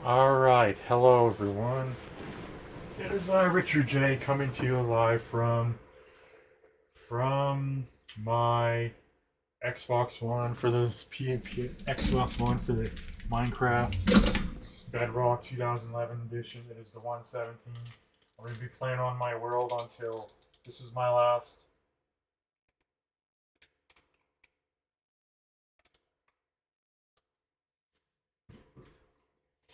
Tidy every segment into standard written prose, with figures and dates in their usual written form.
Alright, hello everyone. It is I, Richard J, coming to you live from my Xbox One for the Xbox One for the Minecraft Bedrock 2011 edition. It is the 117. I'm going to be playing on my world until this is my last.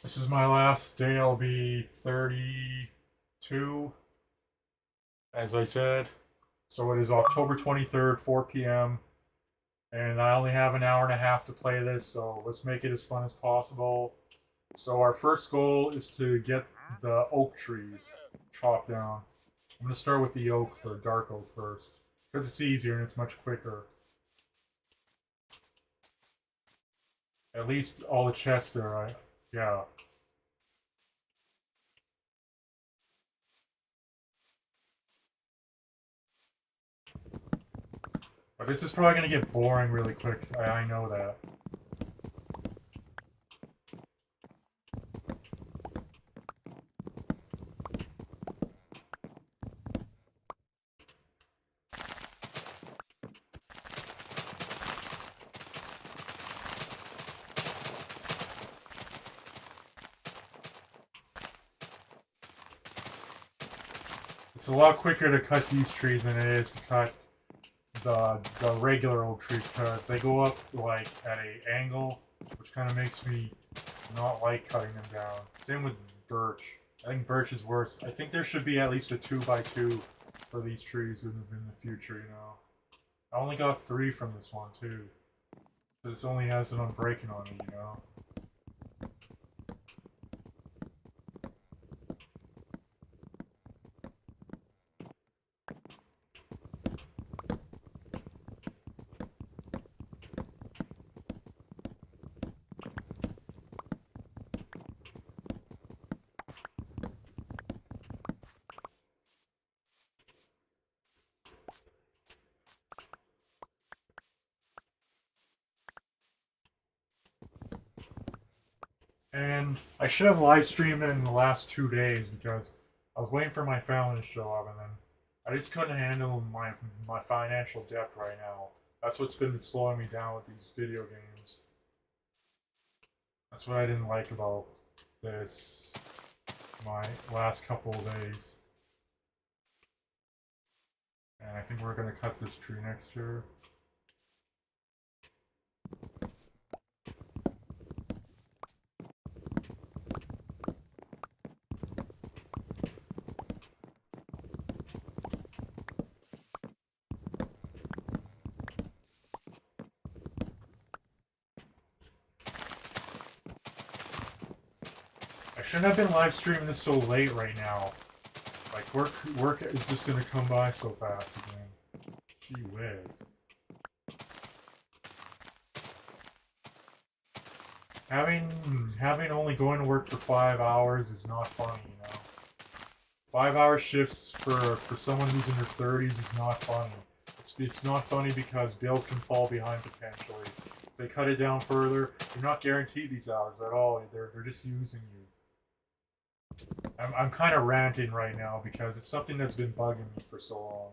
This is my last day. I'll be 32, as I said. So it is October 23rd, 4 p.m. And I only have an hour and a half to play this, so let's make it as fun as possible. So our first goal is to get the oak trees chopped down. I'm going to start with the oak for dark oak first, because it's easier and it's much quicker. At least all the chests are, yeah. But this is probably going to get boring really quick. I know that. It's a lot quicker to cut these trees than it is to cut the regular oak trees, because they go up like at a angle, which kind of makes me not like cutting them down. Same with birch. I think birch is worse. I think there should be at least a 2x2 for these trees in the future, you know. I only got 3 from this one too. This only has an unbreaking on it, you know. And I should have live streamed it in the last 2 days because I was waiting for my family to show up, and then I just couldn't handle my financial debt right now. That's what's been slowing me down with these video games. That's what I didn't like about this my last couple of days. And I think we're gonna cut this tree next year. I shouldn't have been live streaming this so late right now. Like work is just gonna come by so fast again. Gee whiz. Having only going to work for 5 hours is not funny, you know. 5 hour shifts for someone who's in their 30s is not funny. It's not funny because bills can fall behind potentially. If they cut it down further, you're not guaranteed these hours at all. They're just using you. I'm kind of ranting right now because it's something that's been bugging me for so long.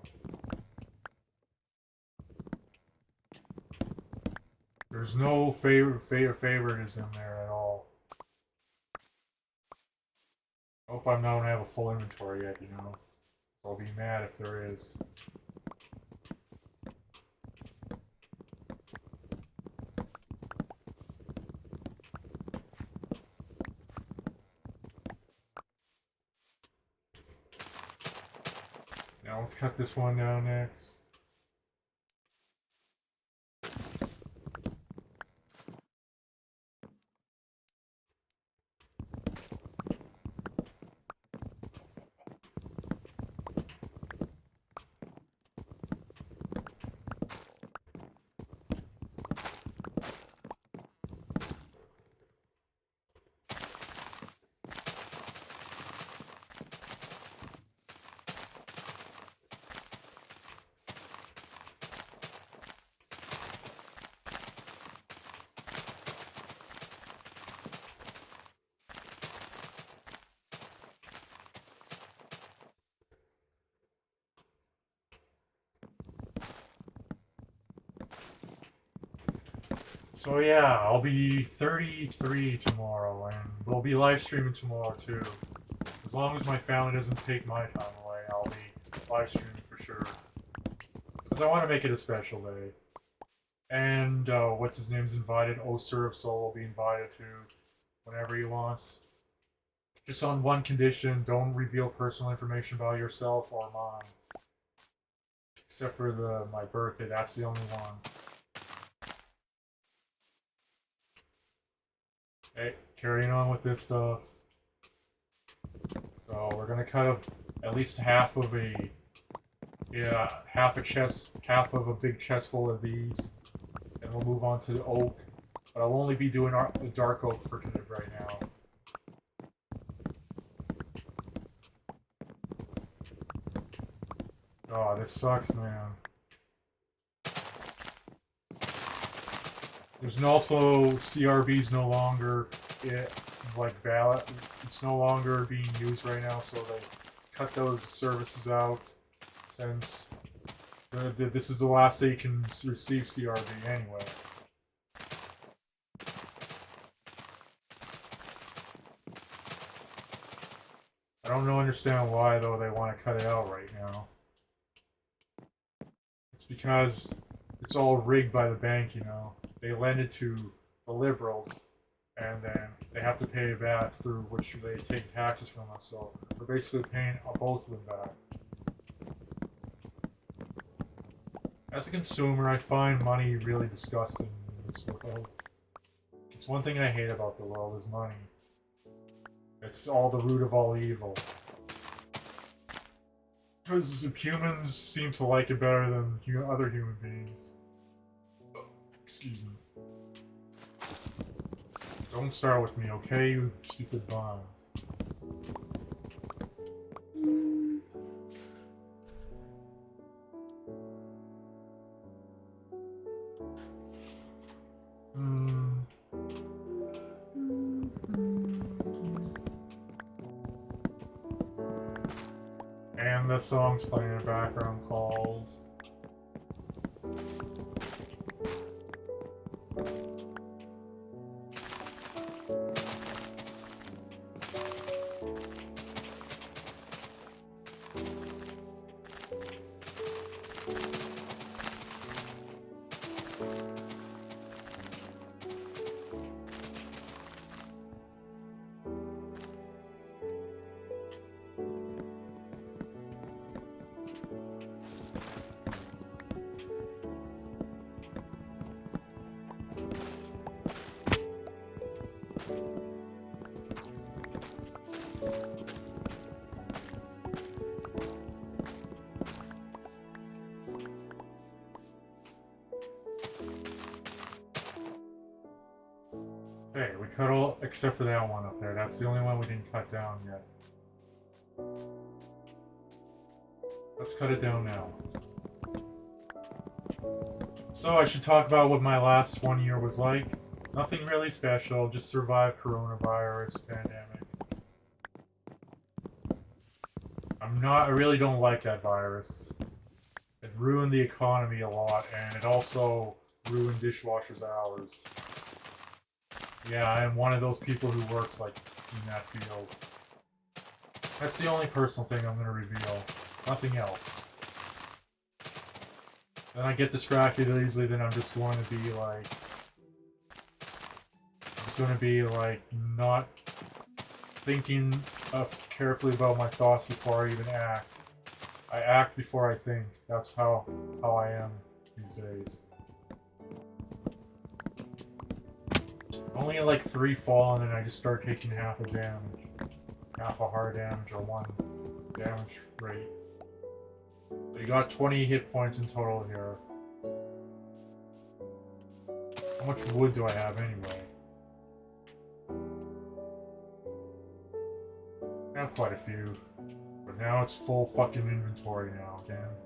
There's no favoritism there at all. I hope I'm not gonna have a full inventory yet, you know. I'll be mad if there is. Now let's cut this one down next. So yeah, I'll be 33 tomorrow, and we'll be live streaming tomorrow too. As long as my family doesn't take my time away, I'll be live streaming for sure. Because I want to make it a special day. And what's his name's invited? Serve Soul will be invited too, whenever he wants. Just on one condition: don't reveal personal information about yourself or mine. Except for my birthday, that's the only one. Hey, carrying on with this stuff. So we're gonna cut at least half of half of a big chest full of these, and we'll move on to the oak. But I'll only be doing the dark oak for today right now. Oh, this sucks, man. There's also CRB's no longer valid. It's no longer being used right now, so they cut those services out since this is the last day you can receive CRB anyway. I don't understand why though they want to cut it out right now. It's because it's all rigged by the bank, you know. They lend it to the liberals, and then they have to pay it back through which they take taxes from us. So we're basically paying both of them back. As a consumer, I find money really disgusting in this world. It's one thing I hate about the world is money. It's all the root of all evil. Because humans seem to like it better than other human beings. Excuse me. Don't start with me, okay, you stupid vines. And the song's playing in the background called... Hey, we cut all except for that one up there. That's the only one we didn't cut down yet. Let's cut it down now. So I should talk about what my last 1 year was like. Nothing really special, just survived coronavirus pandemic. I really don't like that virus. It ruined the economy a lot, and it also ruined dishwashers' hours. Yeah, I am one of those people who works like in that field. That's the only personal thing I'm gonna reveal. Nothing else. Then I get distracted easily, then I'm just going to be like... not thinking carefully about my thoughts before I even act. I act before I think. That's how I am these days. Only like 3 fall, and then I just start taking half a damage. Half a hard damage or 1 damage rate. So you got 20 hit points in total here. How much wood do I have anyway? I have quite a few. But now it's full fucking inventory now, again.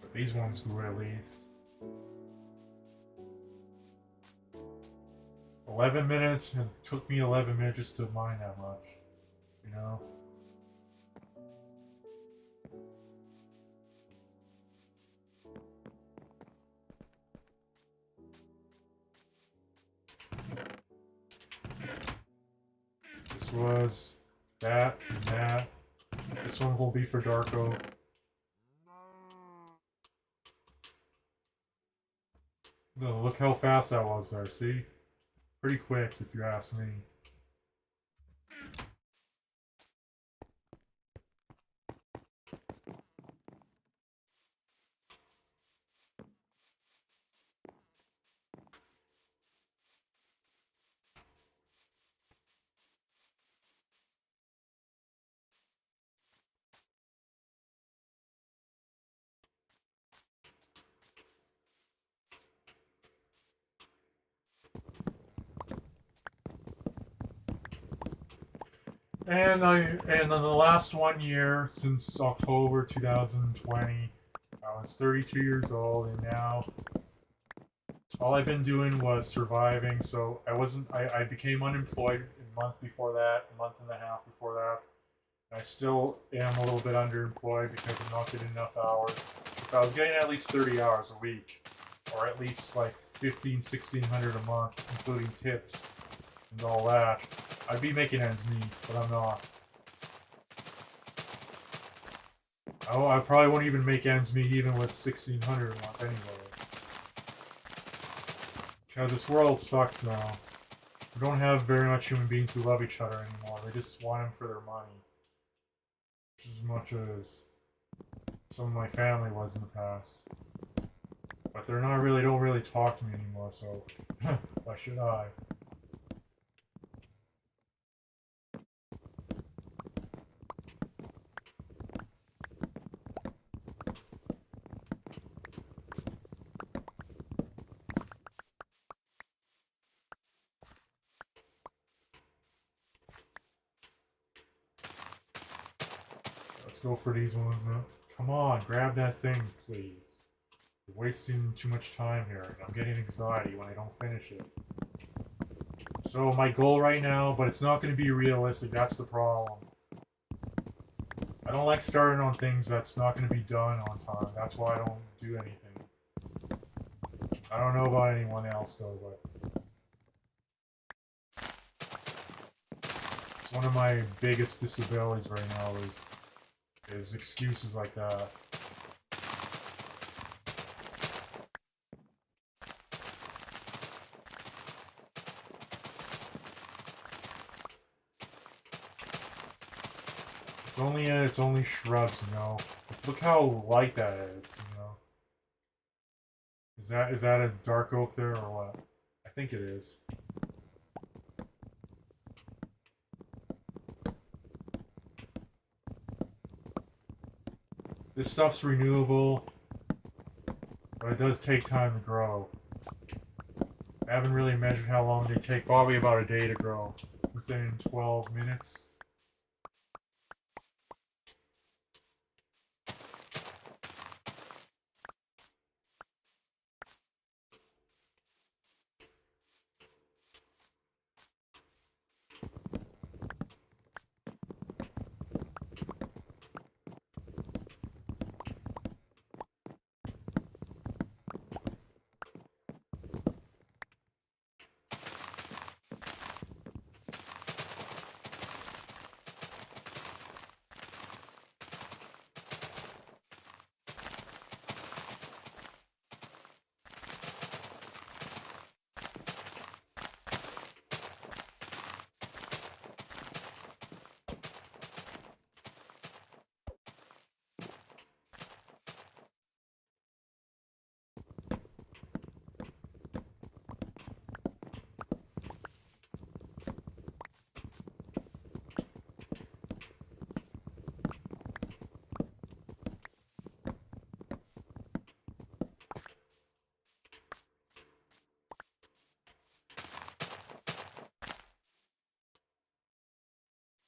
But these ones grew at least. 11 minutes, and it took me 11 minutes just to mine that much. You know? was that and that. This one will be for Darko. Oh, look how fast that was there, see? Pretty quick, if you ask me. And then the last 1 year since October 2020, I was 32 years old, and now all I've been doing was surviving. So I became unemployed a month before that, a month and a half before that. I still am a little bit underemployed because I'm not getting enough hours. If I was getting at least 30 hours a week, or at least like 1,600 a month, including tips and all that, I'd be making ends meet, but I'm not. I probably won't even make ends meet even with 1,600 a month anyway. Because this world sucks now. We don't have very much human beings who love each other anymore. They just want them for their money. Just as much as some of my family was in the past. But they're not really, don't really talk to me anymore, so why should I? Let's go for these ones now. Come on, grab that thing, please. You're wasting too much time here, and I'm getting anxiety when I don't finish it. So my goal right now, but it's not going to be realistic, that's the problem. I don't like starting on things that's not going to be done on time. That's why I don't do anything. I don't know about anyone else though, but it's one of my biggest disabilities right now is excuses like that. It's only shrubs, you know. Look how light that is, you know. Is that a dark oak there or what? I think it is. This stuff's renewable, but it does take time to grow. I haven't really measured how long they take, probably about a day to grow, within 12 minutes.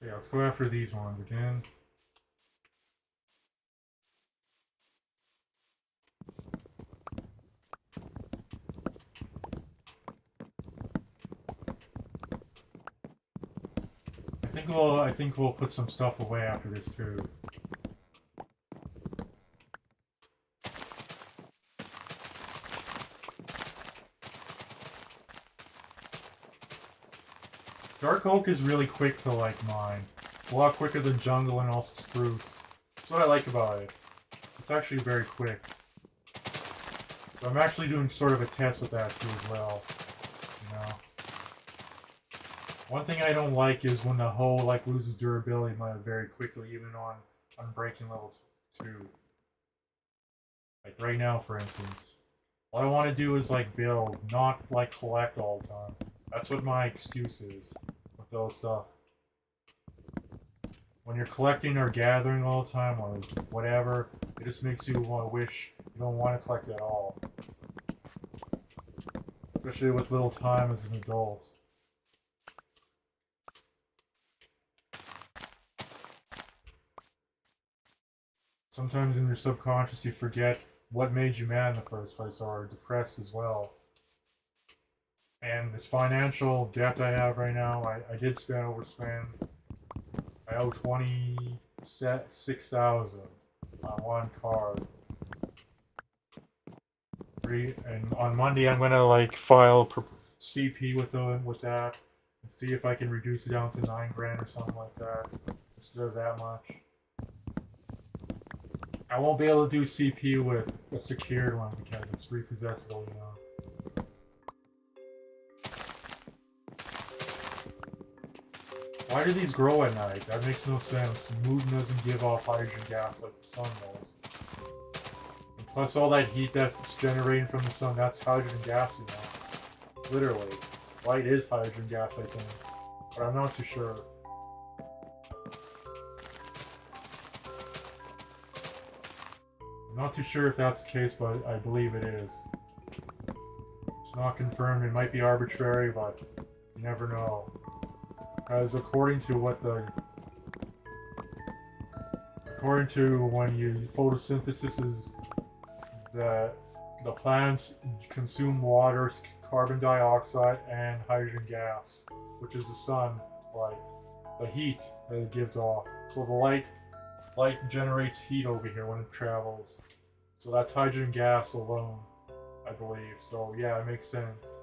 Yeah, let's go after these ones again. I think we'll put some stuff away after this too. Dark oak is really quick to like mine. It's a lot quicker than jungle and also spruce. That's what I like about it. It's actually very quick. So I'm actually doing sort of a test with that too as well. You know. One thing I don't like is when the hoe like loses durability very quickly, even on breaking level 2. Like right now, for instance. What I want to do is like build, not like collect all the time. That's what my excuse is with those stuff. When you're collecting or gathering all the time or whatever, it just makes you want to wish you don't want to collect at all. Especially with little time as an adult. Sometimes in your subconscious you forget what made you mad in the first place, or depressed as well. And this financial debt I have right now, I did overspend. I owe 26,000 on one card. And on Monday I'm gonna like file CP with that and see if I can reduce it down to 9 grand or something like that instead of that much. I won't be able to do CP with a secured one because it's repossessable, you know. Why do these grow at night? That makes no sense. Moon doesn't give off hydrogen gas like the sun does. And plus all that heat that's generating from the sun, that's hydrogen gas, you know. Literally. Light is hydrogen gas, I think. But I'm not too sure. I'm not too sure if that's the case, but I believe it is. It's not confirmed. It might be arbitrary, but you never know. Because according to when you photosynthesis is the plants consume water, carbon dioxide, and hydrogen gas, which is the sunlight, the heat that it gives off. So the light generates heat over here when it travels. So that's hydrogen gas alone, I believe. So yeah, it makes sense.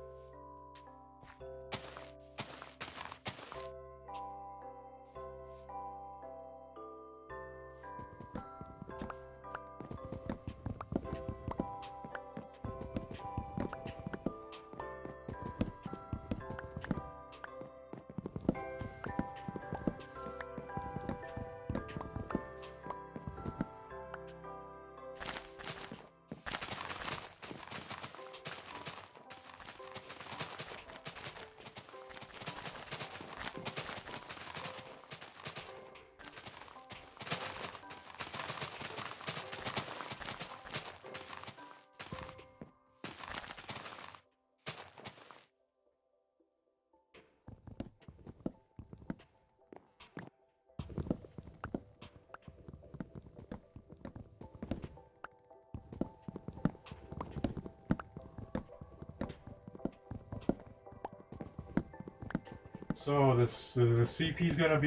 So this the CP is gonna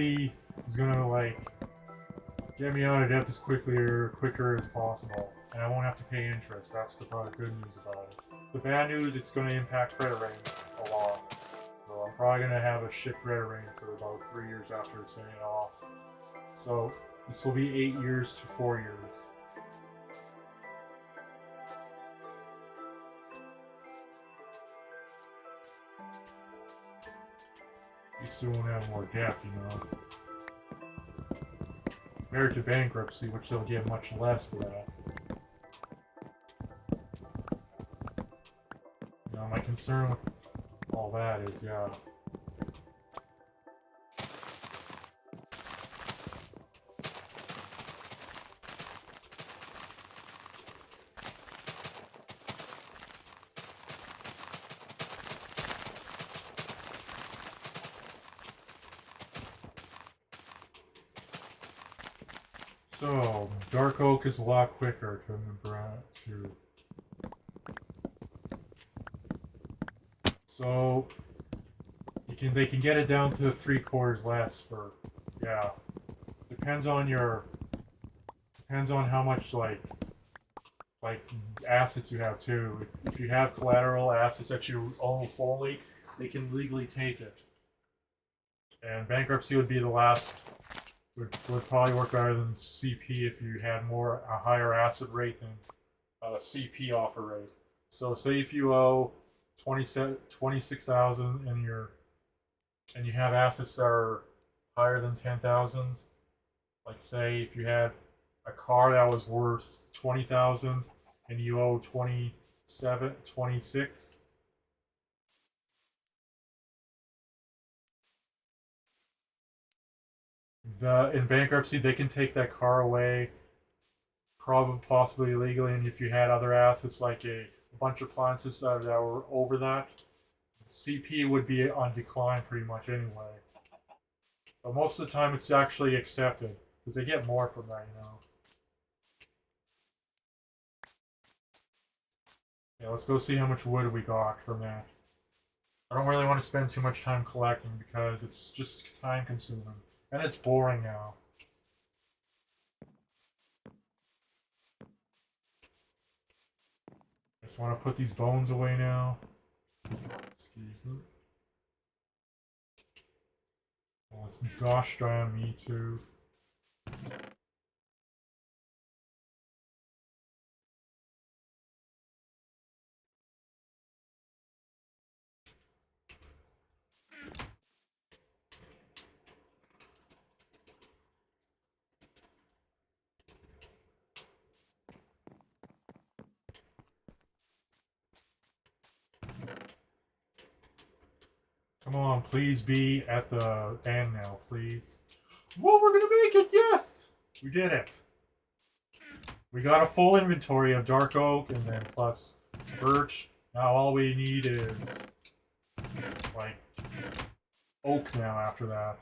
like get me out of debt as quicker as possible, and I won't have to pay interest. That's the probably good news about it. The bad news, it's gonna impact credit rating a lot. So I'm probably gonna have a shit credit rating for about 3 years after it's paying off. So this will be 8 years to 4 years. You still won't have more debt, you know. Compared to bankruptcy, which they'll get much less for that. You know, my concern with all that is, yeah. So, dark oak is a lot quicker to So they can get it down to 3/4 less for, yeah. Depends on how much like assets you have too. If you have collateral assets that you own fully, they can legally take it. And bankruptcy would be the last. Would probably work better than CP if you had a higher asset rate than CP offer rate. So say if you owe 26,000 and you have assets that are higher than 10,000, like say if you had a car that was worth 20,000 and you owe 27, 26, in bankruptcy they can take that car away, probably possibly illegally, and if you had other assets like a bunch of appliances that were over that, CP would be on decline pretty much anyway. But most of the time it's actually accepted because they get more from that, you know. Yeah, let's go see how much wood we got from that. I don't really want to spend too much time collecting because it's just time consuming. And it's boring now. I just want to put these bones away now. Excuse me. Oh, it's gosh darn me too. Come on, please be at the end now, please. Well, we're gonna make it, yes! We did it. We got a full inventory of dark oak and then plus birch. Now all we need is like oak now after that.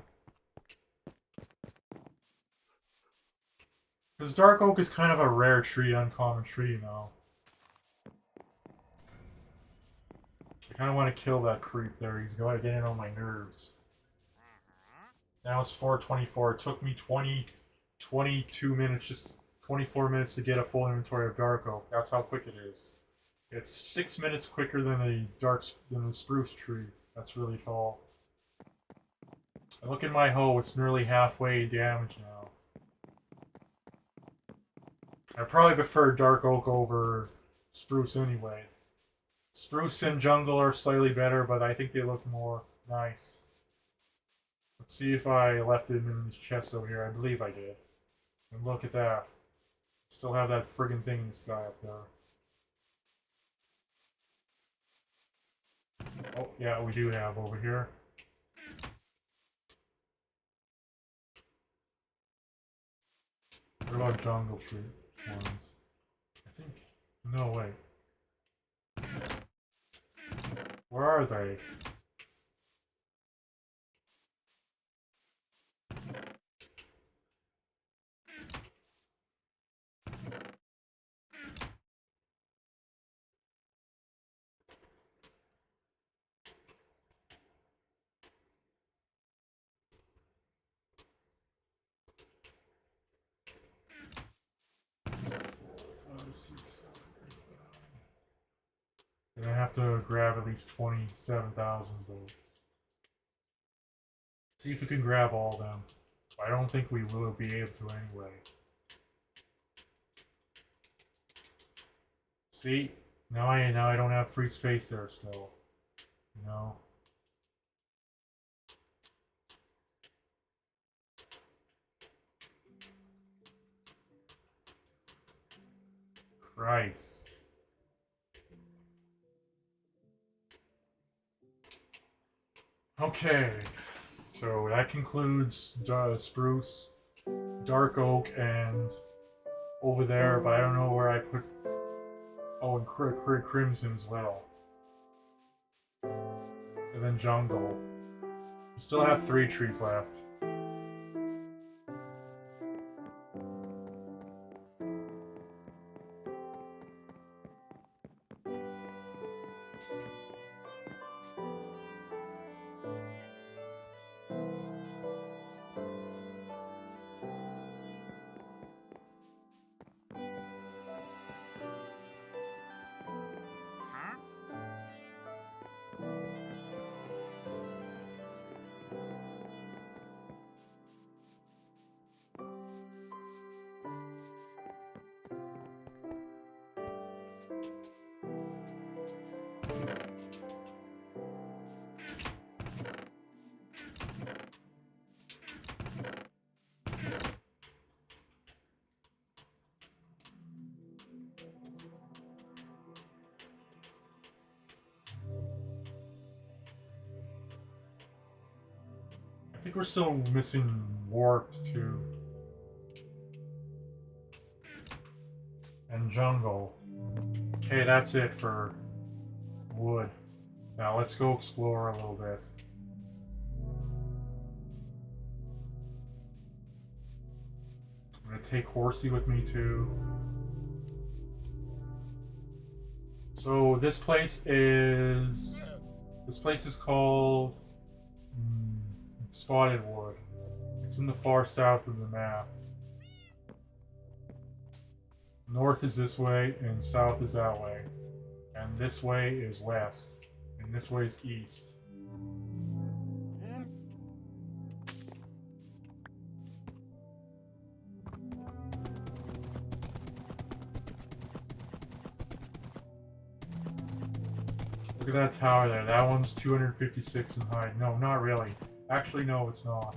Because dark oak is kind of a rare tree, uncommon tree, you know. I kind of want to kill that creep there. He's going to get in on my nerves. Now it's 4:24. It took me 22 minutes, just 24 minutes to get a full inventory of dark oak. That's how quick it is. It's 6 minutes quicker than a spruce tree. That's really tall. I look at my hoe. It's nearly halfway damaged now. I probably prefer dark oak over spruce anyway. Spruce and jungle are slightly better, but I think they look more nice. Let's see if I left it in this chest over here. I believe I did. And look at that. Still have that friggin' thing in the sky up there. Oh, yeah, we do have over here. What about jungle tree ones? I think... No, wait. Where are they? Then I have to grab at least 27,000 of those. See if we can grab all of them. I don't think we will be able to anyway. See? Now I don't have free space there still. You know? Christ. Okay. So that concludes spruce, dark oak, and over there, but I don't know where I put... Oh, and crimson as well. And then jungle. We still have 3 trees left. I think we're still missing warp too. And jungle. Okay, that's it for wood. Now let's go explore a little bit. I'm gonna take Horsey with me too. So this place is called Spotted Wood. It's in the far south of the map. North is this way, and south is that way. And this way is west, and this way is east. Look at that tower there. That one's 256 in height. No, not really. Actually, no, it's not.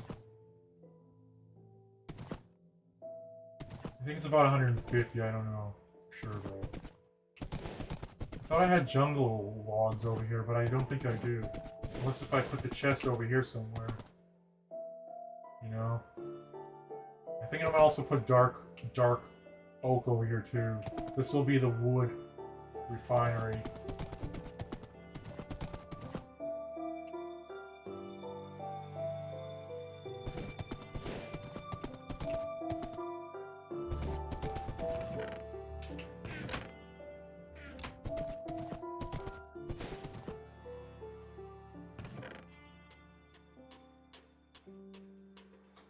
I think it's about 150, I don't know. Sure though. I thought I had jungle logs over here, but I don't think I do. Unless if I put the chest over here somewhere. You know? I think I might also put dark oak over here too. This will be the wood refinery.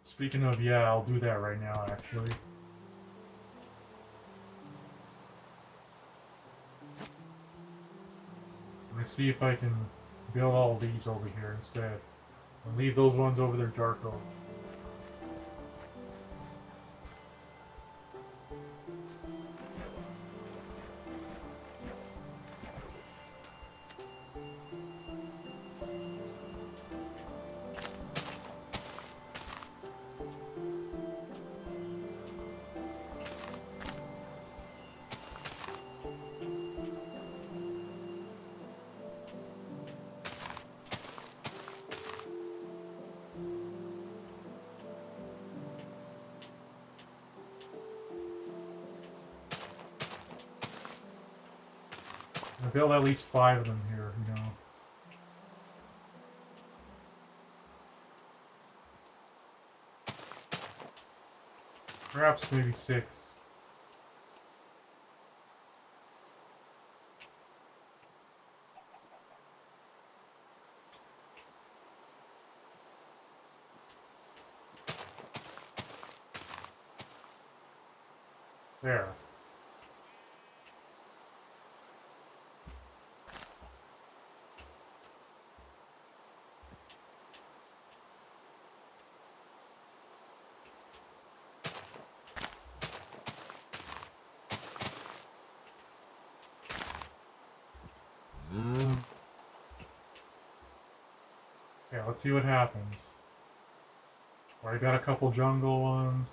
Speaking of, yeah, I'll do that right now, actually. I'm gonna see if I can build all these over here instead. And leave those ones over there dark oak. I build at least 5 of them here, you know. Perhaps maybe 6. There. Okay, let's see what happens. Already got a couple jungle ones.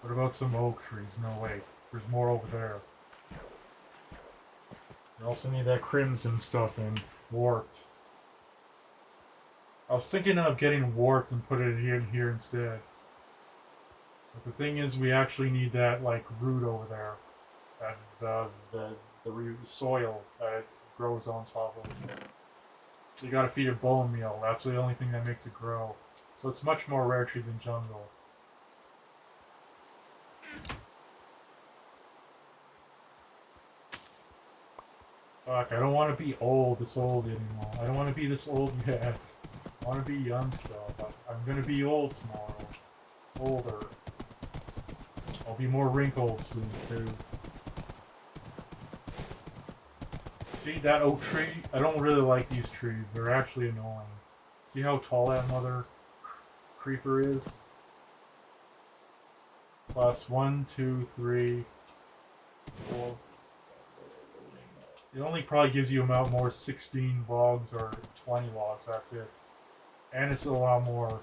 What about some oak trees? No, wait. There's more over there. We also need that crimson stuff in. Warped. I was thinking of getting warped and put it in here instead. But the thing is, we actually need that, like, root over there. The soil that it grows on top of. So you gotta feed it bone meal. That's the only thing that makes it grow. So it's much more rare tree than jungle. Fuck, I don't want to be this old anymore. I don't want to be this old yet. I want to be young still, but I'm gonna be old tomorrow. Older. I'll be more wrinkled soon, too. See, that oak tree? I don't really like these trees. They're actually annoying. See how tall that mother creeper is? Plus 1, 2, 3, 4, It only probably gives you about more 16 logs or 20 logs, that's it. And it's a lot more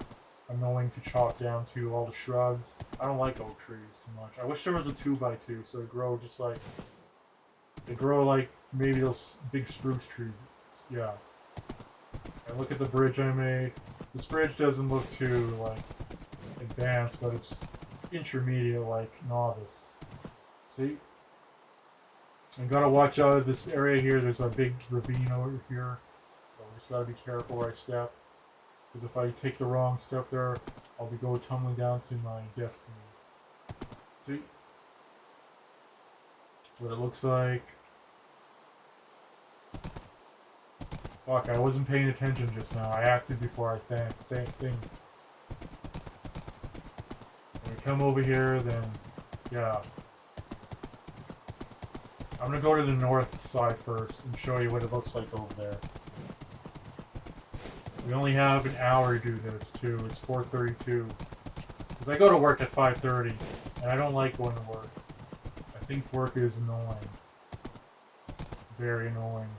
annoying to chop down to all the shrubs. I don't like oak trees too much. I wish there was a 2x2 so they grow just like, they grow like maybe those big spruce trees. Yeah. And look at the bridge I made. This bridge doesn't look too like advanced, but it's intermediate, like novice. See? You gotta watch out of this area here. There's a big ravine over here, so I just gotta be careful where I step. Because if I take the wrong step there, I'll be going tumbling down to my destiny. See? That's what it looks like. Fuck, I wasn't paying attention just now. I acted before I think. When we come over here, then, yeah. I'm gonna go to the north side first and show you what it looks like over there. We only have an hour to do this, too. It's 4:32. Because I go to work at 5:30, and I don't like going to work. I think work is annoying. Very annoying.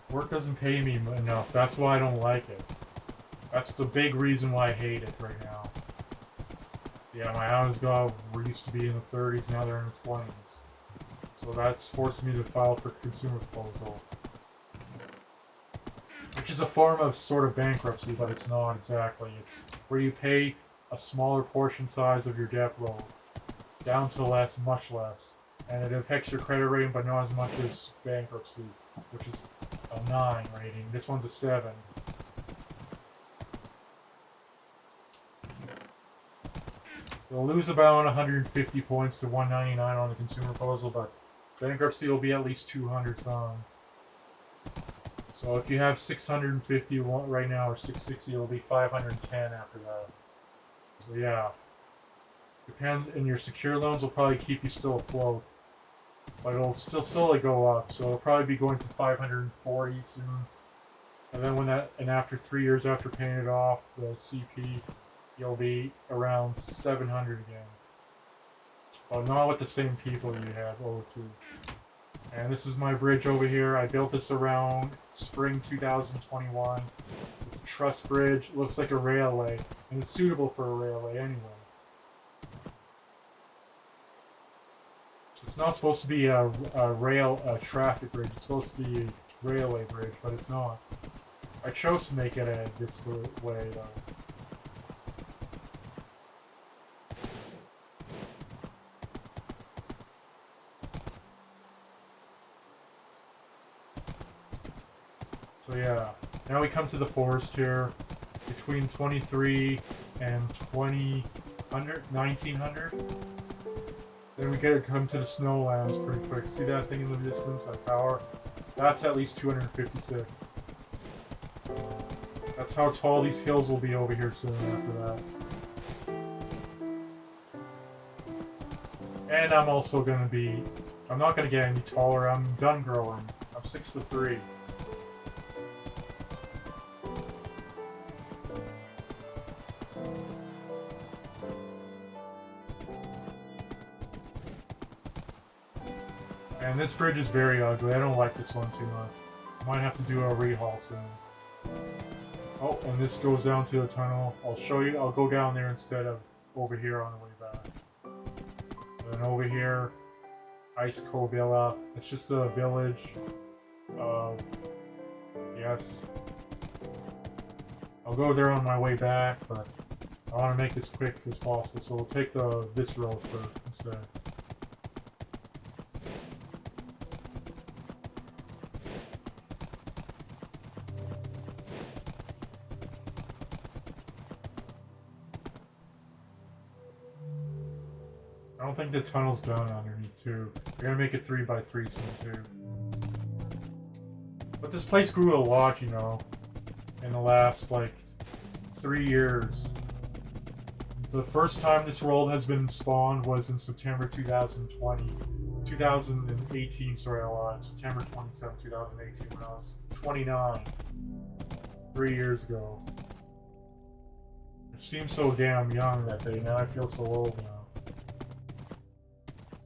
Work doesn't pay me enough. That's why I don't like it. That's the big reason why I hate it right now. Yeah, my hours used to be in the 30s, now they're in the 20s. So that's forcing me to file for consumer proposal. Which is a form of sort of bankruptcy, but it's not exactly. It's where you pay a smaller portion size of your debt load down to less, much less. And it affects your credit rating, but not as much as bankruptcy, which is a 9 rating. This one's a 7. You'll lose about 150 points to 199 on the consumer proposal, but bankruptcy will be at least 200 some. So if you have 650 right now or 660, it'll be 510 after that. So yeah, depends. And your secure loans will probably keep you still afloat, but it'll still slowly go up. So it'll probably be going to 540 soon. And then after 3 years after paying it off, the CP, you'll be around 700 again. Well, not with the same people you had over to. And this is my bridge over here. I built this around spring 2021. It's a truss bridge. It looks like a railway, and it's suitable for a railway anyway. It's not supposed to be a traffic bridge. It's supposed to be a railway bridge, but it's not. I chose to make it this way, though. So yeah, now we come to the forest here. Between 23 and 1900. Then we gotta come to the snowlands pretty quick. See that thing in the distance, that tower? That's at least 256. That's how tall these hills will be over here soon after that. And I'm also gonna be... I'm not gonna get any taller, I'm done growing. I'm 6'3". And this bridge is very ugly. I don't like this one too much. Might have to do a rehaul soon. Oh, and this goes down to a tunnel. I'll show you. I'll go down there instead of over here on the way back. And then over here, Ice Cove Villa. It's just a village of... Yes. I'll go there on my way back, but I want to make this quick as possible, so we'll take this road first instead. I don't think the tunnel's done underneath too. We're gonna make it 3x3 soon too. But this place grew a lot, you know, in the last like 3 years. The first time this world has been spawned was in September 2018, sorry, I lied. September 27, 2018, when I was 29. 3 years ago. Which seems so damn young that day. Now I feel so old now.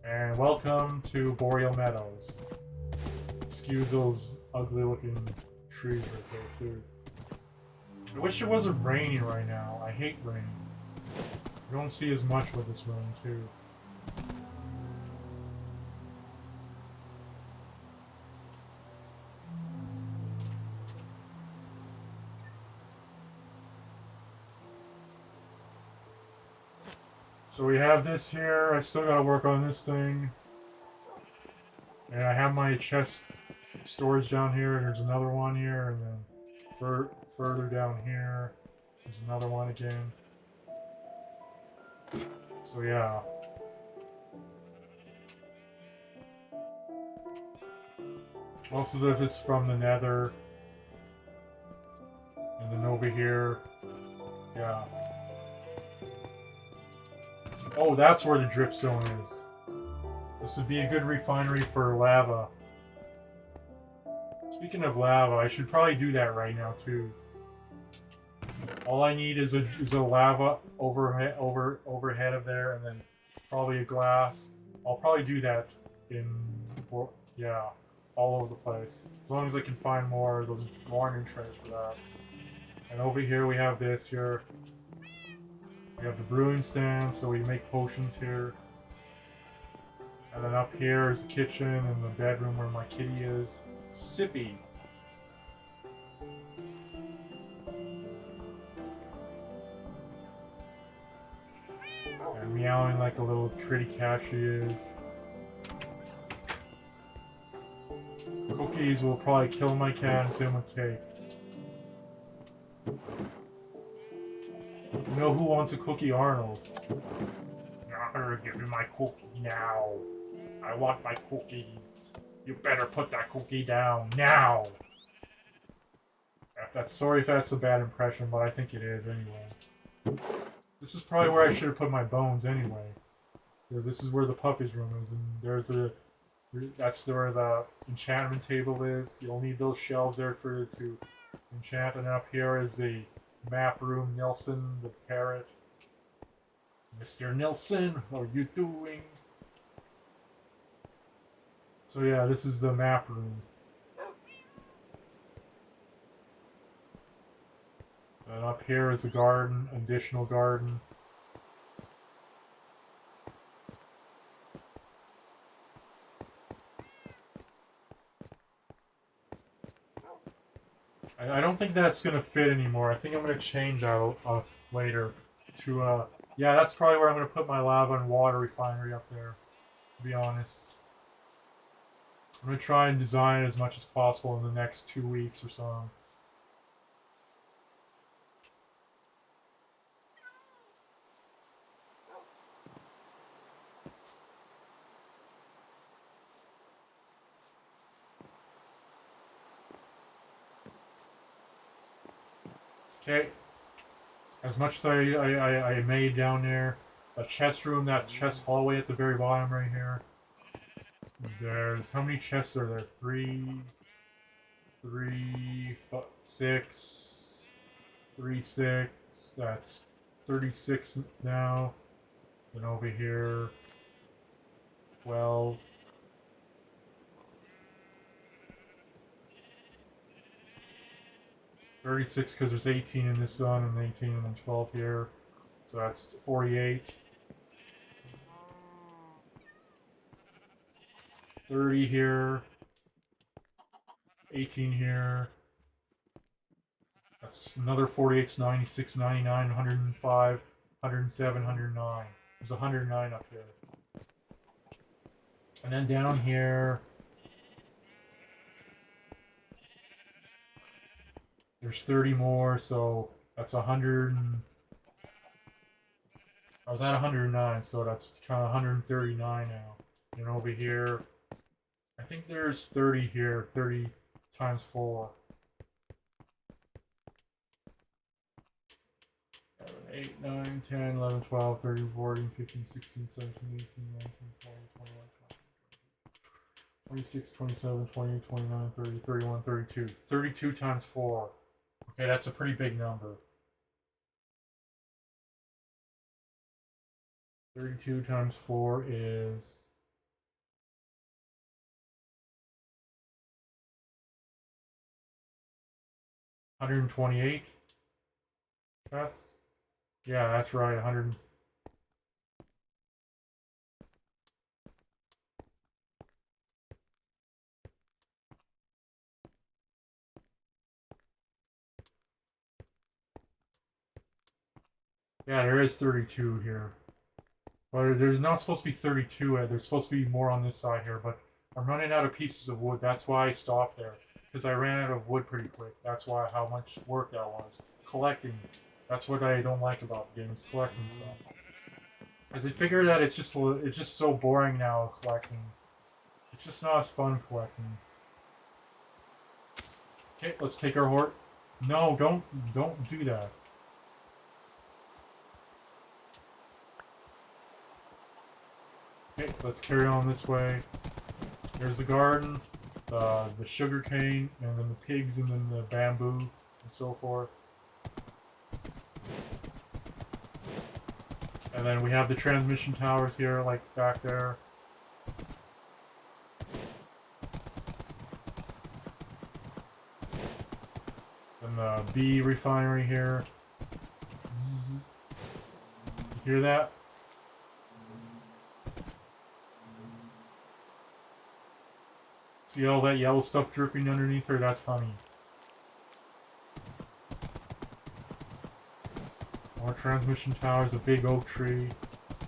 And welcome to Boreal Meadows. Excuse those ugly looking trees right there too. I wish it wasn't raining right now. I hate rain. You don't see as much with this rain too. So we have this here. I still gotta work on this thing. And I have my chest storage down here, and there's another one here, and then further down here, there's another one again. So yeah. Also, as if it's from the Nether. And then over here, yeah. Oh, that's where the dripstone is. This would be a good refinery for lava. Speaking of lava, I should probably do that right now too. All I need is a lava overhead of there, and then probably a glass. I'll probably do that in, yeah, all over the place. As long as I can find more of those morning trays for that. And over here we have this here. We have the brewing stand, so we make potions here. And then up here is the kitchen and the bedroom where my kitty is. Sippy. And meowing like a little kitty cat she is. Cookies will probably kill my cat and same with cake. You know who wants a cookie, Arnold? Give me my cookie now. I want my cookies. You better put that cookie down now. Sorry if that's a bad impression, but I think it is anyway. This is probably where I should have put my bones anyway. Because this is where the puppy's room is, and that's where the enchantment table is. You'll need those shelves there to enchant, and up here is the map room. Nelson, the parrot. Mr. Nelson, how are you doing? So yeah, this is the map room. And up here is a garden, additional garden. I don't think that's going to fit anymore. I think I'm going to change that later to, yeah, that's probably where I'm going to put my lava and water refinery up there, to be honest. I'm going to try and design as much as possible in the next 2 weeks or so. Okay. As much as I made down there, a chest room, that chest hallway at the very bottom right here. There's, how many chests are there? 6. That's 36 now. Then over here, 12. $36 because there's 18 in this one and 18 and then 12 here. So that's 48. 30 here. 18 here. That's another 48, 96, 99, 105, 107, 109. There's 109 up here. And then down here, there's 30 more, so that's 100. I was at 109, so that's kind of 139 now. And over here, I think there's 30 here, 30 times 4. 8, 9, 10, 11, 12, 13, 14, 15, 16, 17, 18, 19, 20, 21, 26, 27, 28, 29, 30, 31, 32. 32 times 4. Okay, that's a pretty big number. 32 times 4 is 128 chests. Yeah, that's right. 100. Yeah, there is 32 here. But there's not supposed to be 32. There's supposed to be more on this side here, but I'm running out of pieces of wood. That's why I stopped there. Because I ran out of wood pretty quick. That's why how much work that was. Collecting. That's what I don't like about the game, is collecting stuff. As I figure that it's just so boring now collecting. It's just not as fun collecting. Okay, let's take our horse. No, don't do that. Okay, let's carry on this way. There's the garden, the sugar cane, and then the pigs, and then the bamboo, and so forth. And then we have the transmission towers here, like back there. And the bee refinery here. Zzz. You hear that? See all that yellow stuff dripping underneath her? That's honey. More transmission towers, a big oak tree.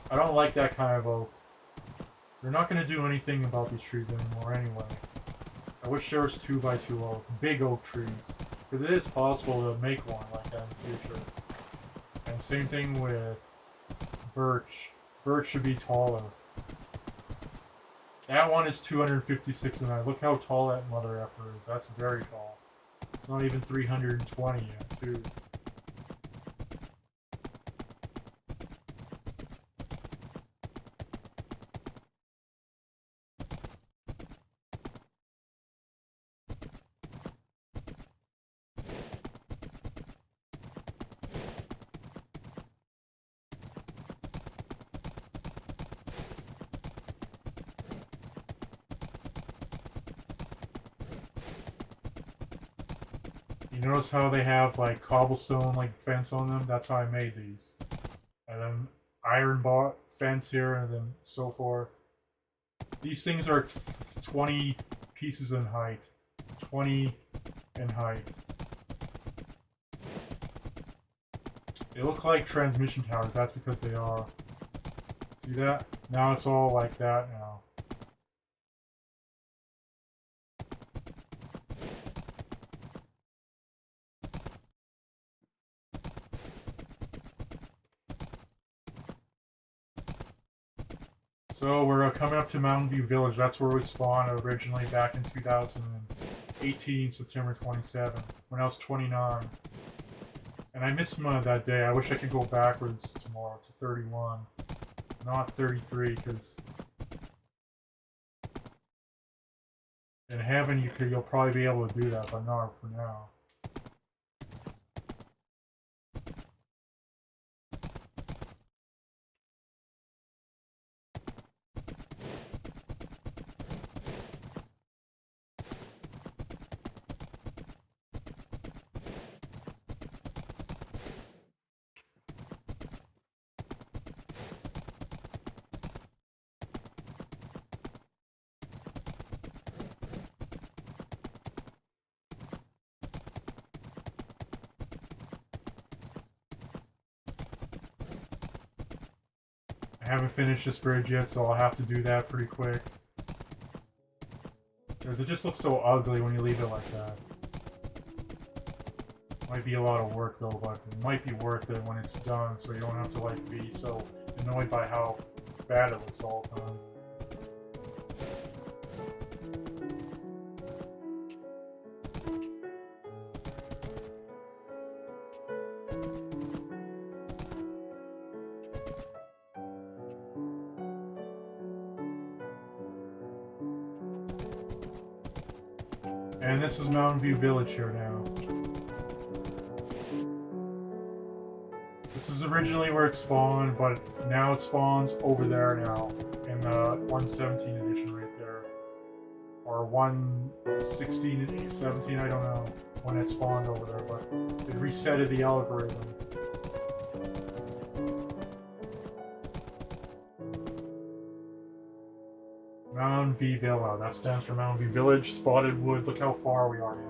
I don't like that kind of oak. They're not going to do anything about these trees anymore anyway. I wish there was 2x2 oak. Big oak trees. Because it is possible to make one like that in the future. And same thing with birch. Birch should be taller. That one is 256 and I look how tall that mother effer is. That's very tall. It's not even 320 yet, too. You notice how they have like cobblestone like fence on them? That's how I made these. And then iron bar fence here and then so forth. These things are 20 pieces in height. 20 in height. They look like transmission towers, that's because they are. See that? Now it's all like that now. So we're coming up to Mountain View Village. That's where we spawned originally back in 2018, September 27, when I was 29. And I missed that day. I wish I could go backwards tomorrow to 31, not 33, because in heaven you'll probably be able to do that, but not for now. I haven't finished this bridge yet, so I'll have to do that pretty quick. Because it just looks so ugly when you leave it like that. Might be a lot of work though, but it might be worth it when it's done, so you don't have to like be so annoyed by how bad it looks all the time. And this is Mountain View Village here now. This is is originally where it spawned, but now it spawns over there now in the 117 edition right there, or 116 and 17. I don't know when it spawned over there, but it resetted the algorithm. Mound V Villa. That stands for Mound V Village. Spotted Wood. Look how far we are now.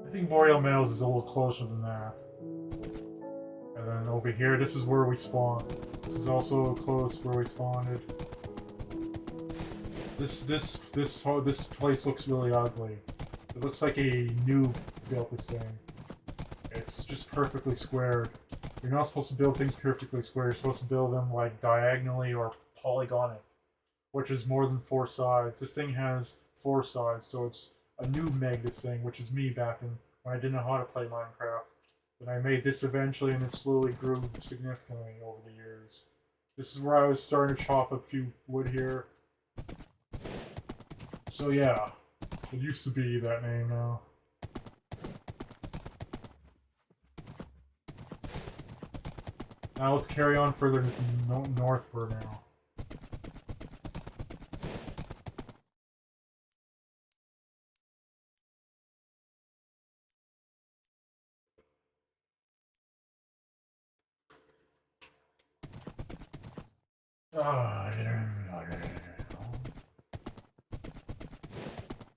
I think Boreal Meadows is a little closer than that. And then over here, this is where we spawned. This is also close where we spawned. This place looks really ugly. It looks like a noob built this thing. It's just perfectly squared. You're not supposed to build things perfectly square. You're supposed to build them like diagonally or polygonic, which is more than 4 sides. This thing has 4 sides, so it's a noob made this thing, which is me back in when I didn't know how to play Minecraft. And I made this eventually, and it slowly grew significantly over the years. This is where I was starting to chop a few wood here. So yeah, it used to be that name now. Now let's carry on further northward now.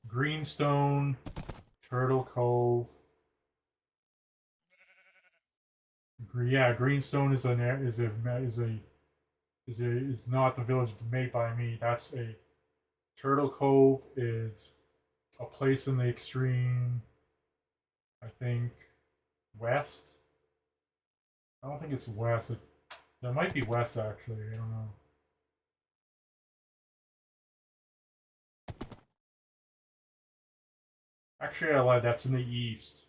Greenstone, Turtle Cove. Yeah, Greenstone is not the village made by me. That's a Turtle Cove is a place in the extreme, I think, west. I don't think it's west. That might be west actually. I don't know. Actually, I lied. That's in the east.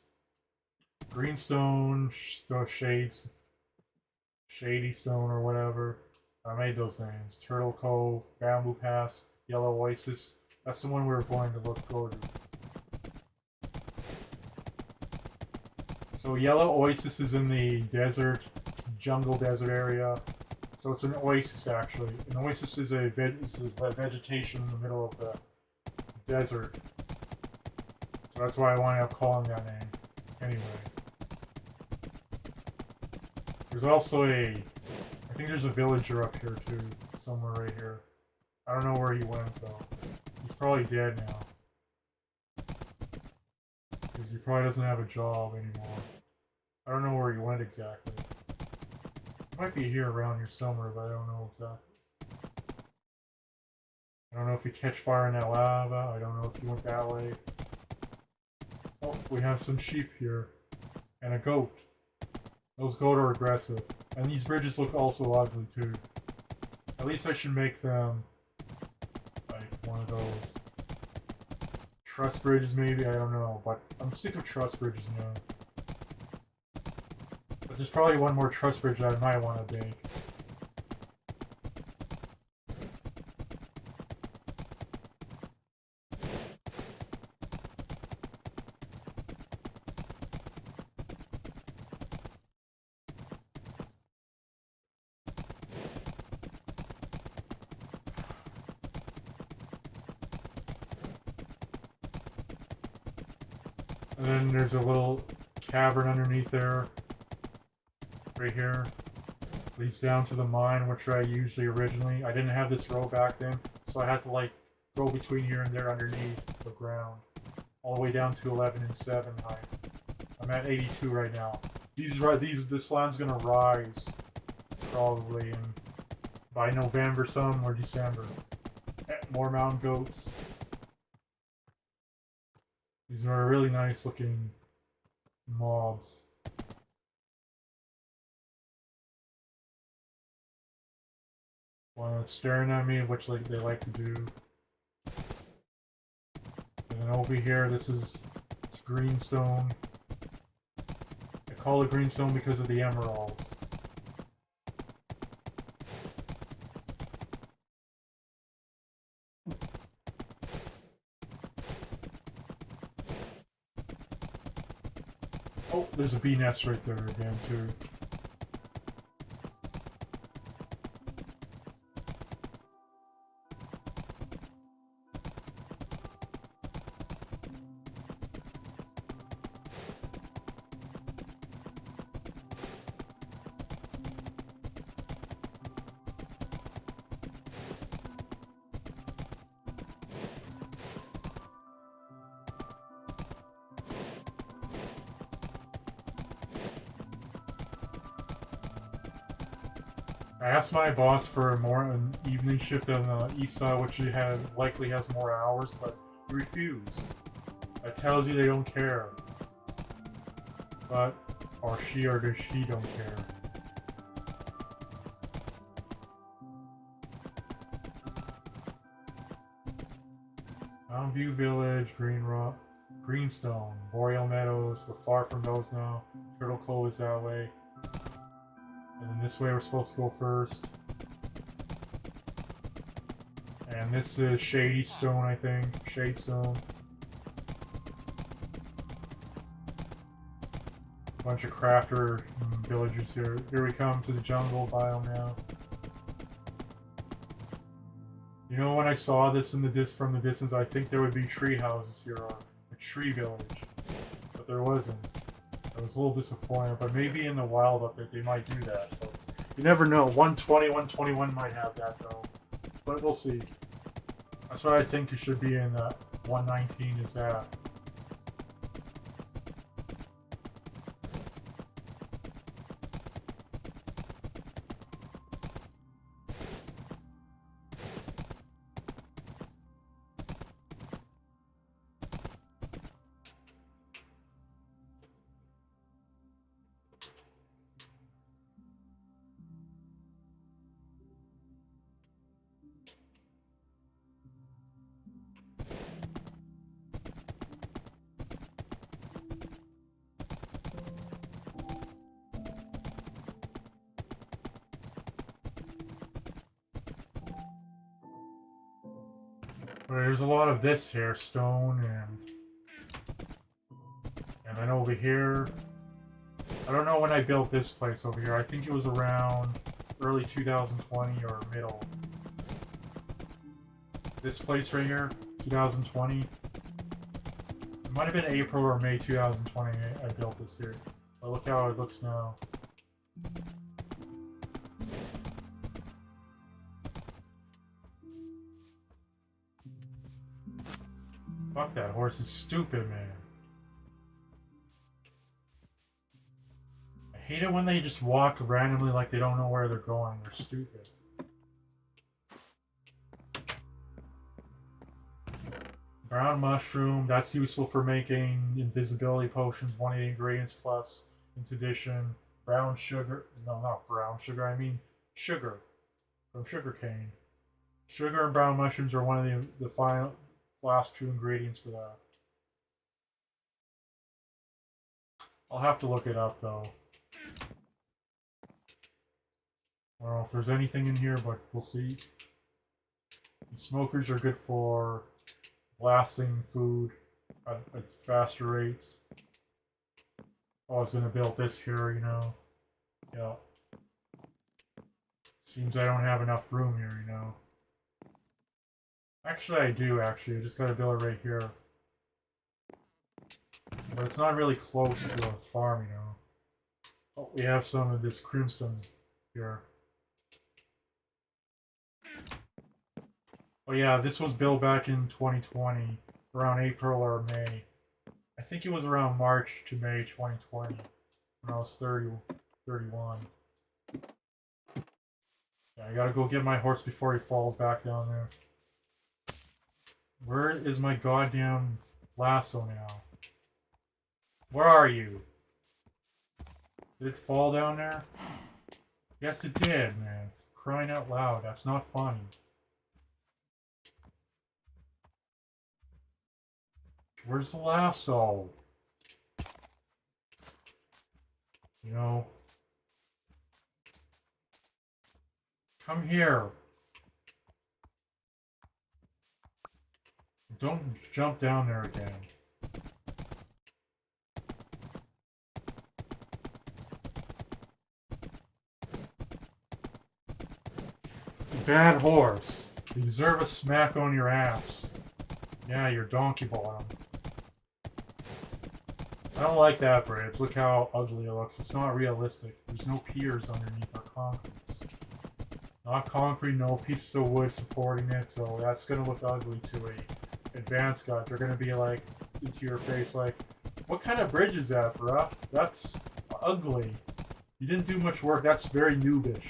Greenstone, Shady Stone, or whatever. I made those names. Turtle Cove, Bamboo Pass, Yellow Oasis. That's the one we were going to go to. So Yellow Oasis is in the desert, jungle desert area. So it's an oasis actually. An oasis is a vegetation in the middle of the desert. So that's why I wound up calling that name. Anyway. There's also I think there's a villager up here too, somewhere right here. I don't know where he went though. He's probably dead now. Because he probably doesn't have a job anymore. I don't know where he went exactly. He might be here around here somewhere, but I don't know exactly. I don't know if he catch fire in that lava. I don't know if he went that way. Oh, we have some sheep here. And a goat. Those goat are aggressive. And these bridges look also ugly too. At least I should make them like one of those truss bridges maybe, I don't know. But I'm sick of truss bridges now. But there's probably one more truss bridge that I might want to make. And then there's a little cavern underneath there. Right here. Leads down to the mine, which I usually originally... I didn't have this row back then, so I had to like go between here and there underneath the ground. All the way down to 11 and 7 height. I'm at 82 right now. This land's gonna rise probably by November some or December. More mountain goats. These are really nice looking mobs. One that's staring at me, which like they like to do. And then over here, it's greenstone. I call it greenstone because of the emeralds. there's a bee nest right there again, too. I asked my boss for an evening shift on the east side, which he likely has more hours, but he refused. That tells you they don't care. But, or she don't care. Mountain View Village, Greenstone, Boreal Meadows. We're far from those now. Turtle Cove is that way. And then this way we're supposed to go first. And this is Shady Stone, I think. Shade Stone. Bunch of crafter villagers here. Here we come to the jungle biome now. You know, when I saw this from the distance, I think there would be tree houses here, or a tree village. But there wasn't. I was a little disappointed, but maybe in the wild update they might do that. So you never know. 120, 121 might have that though. But we'll see. That's what I think it should be in 119 is that. There's a lot of this here, stone and then over here, I don't know when I built this place over here. I think it was around early 2020 or middle. This place right here, 2020. It might have been April or May 2020 I built this here. But look how it looks now. Fuck, that horse is stupid, man. I hate it when they just walk randomly like they don't know where they're going. They're stupid. Brown mushroom, that's useful for making invisibility potions, one of the ingredients plus into addition. Brown sugar, no, not brown sugar, I mean sugar from sugarcane. Sugar and brown mushrooms are one of the last two ingredients for that. I'll have to look it up though. I don't know if there's anything in here, but we'll see. The smokers are good for blasting food at faster rates. Oh, I was gonna build this here, you know. Yeah. Seems I don't have enough room here, you know. Actually, I do, actually. I just gotta build it right here. But it's not really close to a farm, you know. Oh, we have some of this crimson here. Oh yeah, this was built back in 2020, around April or May. I think it was around March to May 2020, when I was 31. Yeah, I gotta go get my horse before he falls back down there. Where is my goddamn lasso now? Where are you? Did it fall down there? Yes, it did, man. Crying out loud, that's not funny. Where's the lasso? You know? Come here. Don't jump down there again. bad horse. You deserve a smack on your ass. Yeah, you're donkey bottom. I don't like that bridge. Look how ugly it looks. It's not realistic. There's no piers underneath our concretes. Not concrete, no pieces of wood supporting it, so that's gonna look ugly to a advanced guy. They're gonna be like, into your face like, what kind of bridge is that, bruh? That's ugly. You didn't do much work. That's very noobish.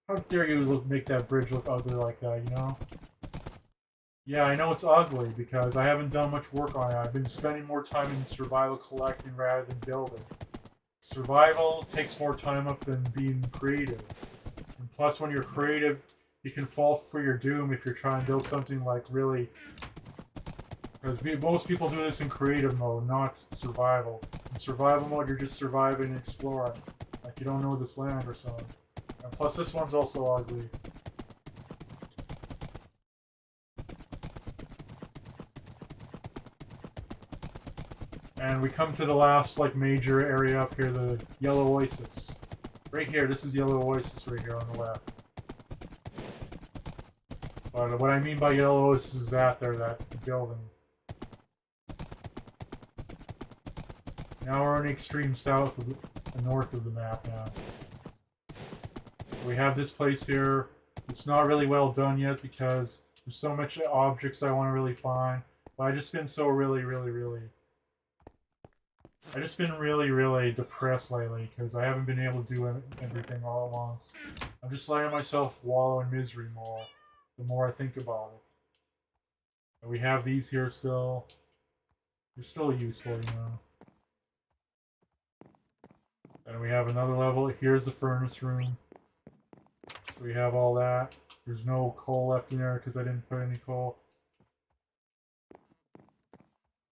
How dare you make that bridge look ugly like that, you know? Yeah, I know it's ugly because I haven't done much work on it. I've been spending more time in survival collecting rather than building. Survival takes more time up than being creative. And plus, when you're creative, you can fall for your doom if you're trying to build something like really... Because most people do this in creative mode, not survival. In survival mode, you're just surviving and exploring. Like you don't know this land or something. And plus, this one's also ugly. And we come to the last, like, major area up here, the Yellow Oasis. Right here, this is Yellow Oasis right here on the left. But what I mean by Yellow Oasis is that building. Now we're on the extreme south of the north of the map now. We have this place here. It's not really well done yet because there's so much objects I want to really find. But I've just been so I've just been really depressed lately because I haven't been able to do everything all at once. I'm just letting myself wallow in misery more, the more I think about it. And we have these here still. They're still useful, you know. And we have another level. Here's the furnace room. So we have all that. There's no coal left in there because I didn't put any coal.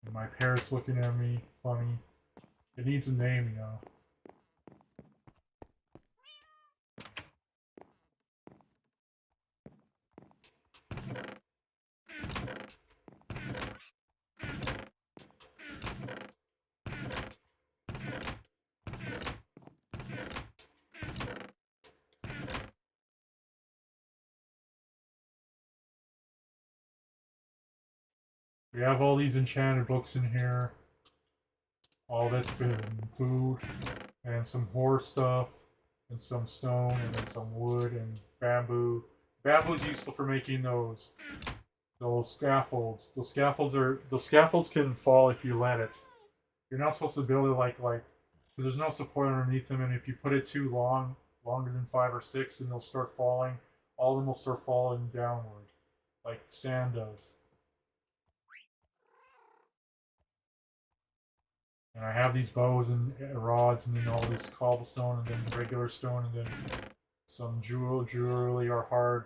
And my parrot's looking at me funny. It needs a name, you know. We have all these enchanted books in here. All this food, and some horse stuff, and some stone, and then some wood and bamboo. Bamboo is useful for making those scaffolds. Those scaffolds can fall if you let it. You're not supposed to build it like because there's no support underneath them, and if you put it too longer than 5 or 6, then they'll start falling. All of them will start falling downward, like sand does. And I have these bows and rods, and then all this cobblestone, and then regular stone, and then some jewelry or hard,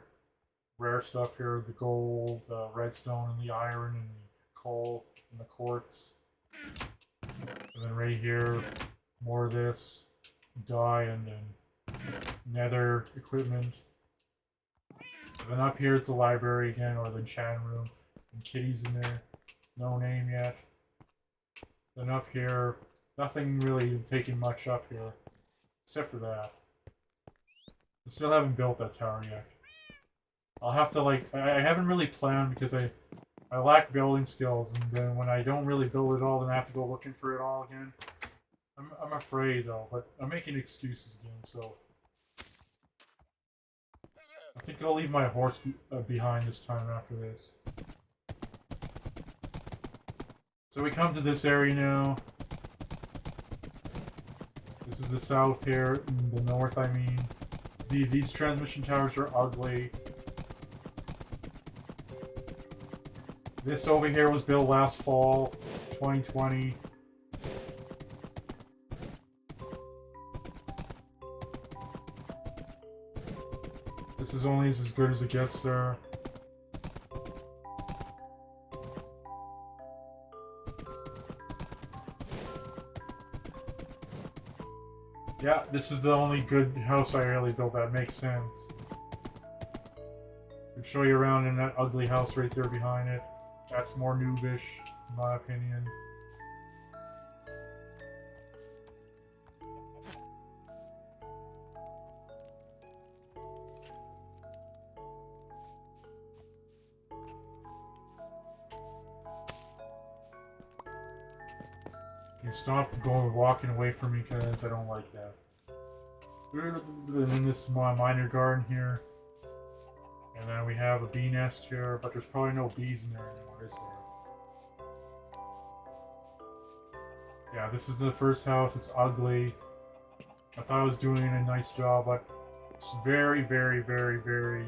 rare stuff here: the gold, the redstone, and the iron, and the coal, and the quartz. And then right here, more of this, dye, and then nether equipment. And then up here is the library again, or the enchantment room, and kitties in there. No name yet. Then up here, nothing really taking much up here, except for that. I still haven't built that tower yet. I'll have to, like, I haven't really planned because I lack building skills, and then when I don't really build it all, then I have to go looking for it all again. I'm afraid though, but I'm making excuses again, so I think I'll leave my horse behind this time after this. So we come to this area now. This is the south here, the north I mean. These transmission towers are ugly. This over here was built last fall, 2020. This is only as good as it gets there. Yeah, this is the only good house I really built. That makes sense. I'll show you around in that ugly house right there behind it. That's more noobish, in my opinion. You stop walking away from me because I don't like that. And then this is my minor garden here. And then we have a bee nest here, but there's probably no bees in there anymore, is there? Yeah, this is the first house. It's ugly. I thought I was doing a nice job, but it's very, very, very, very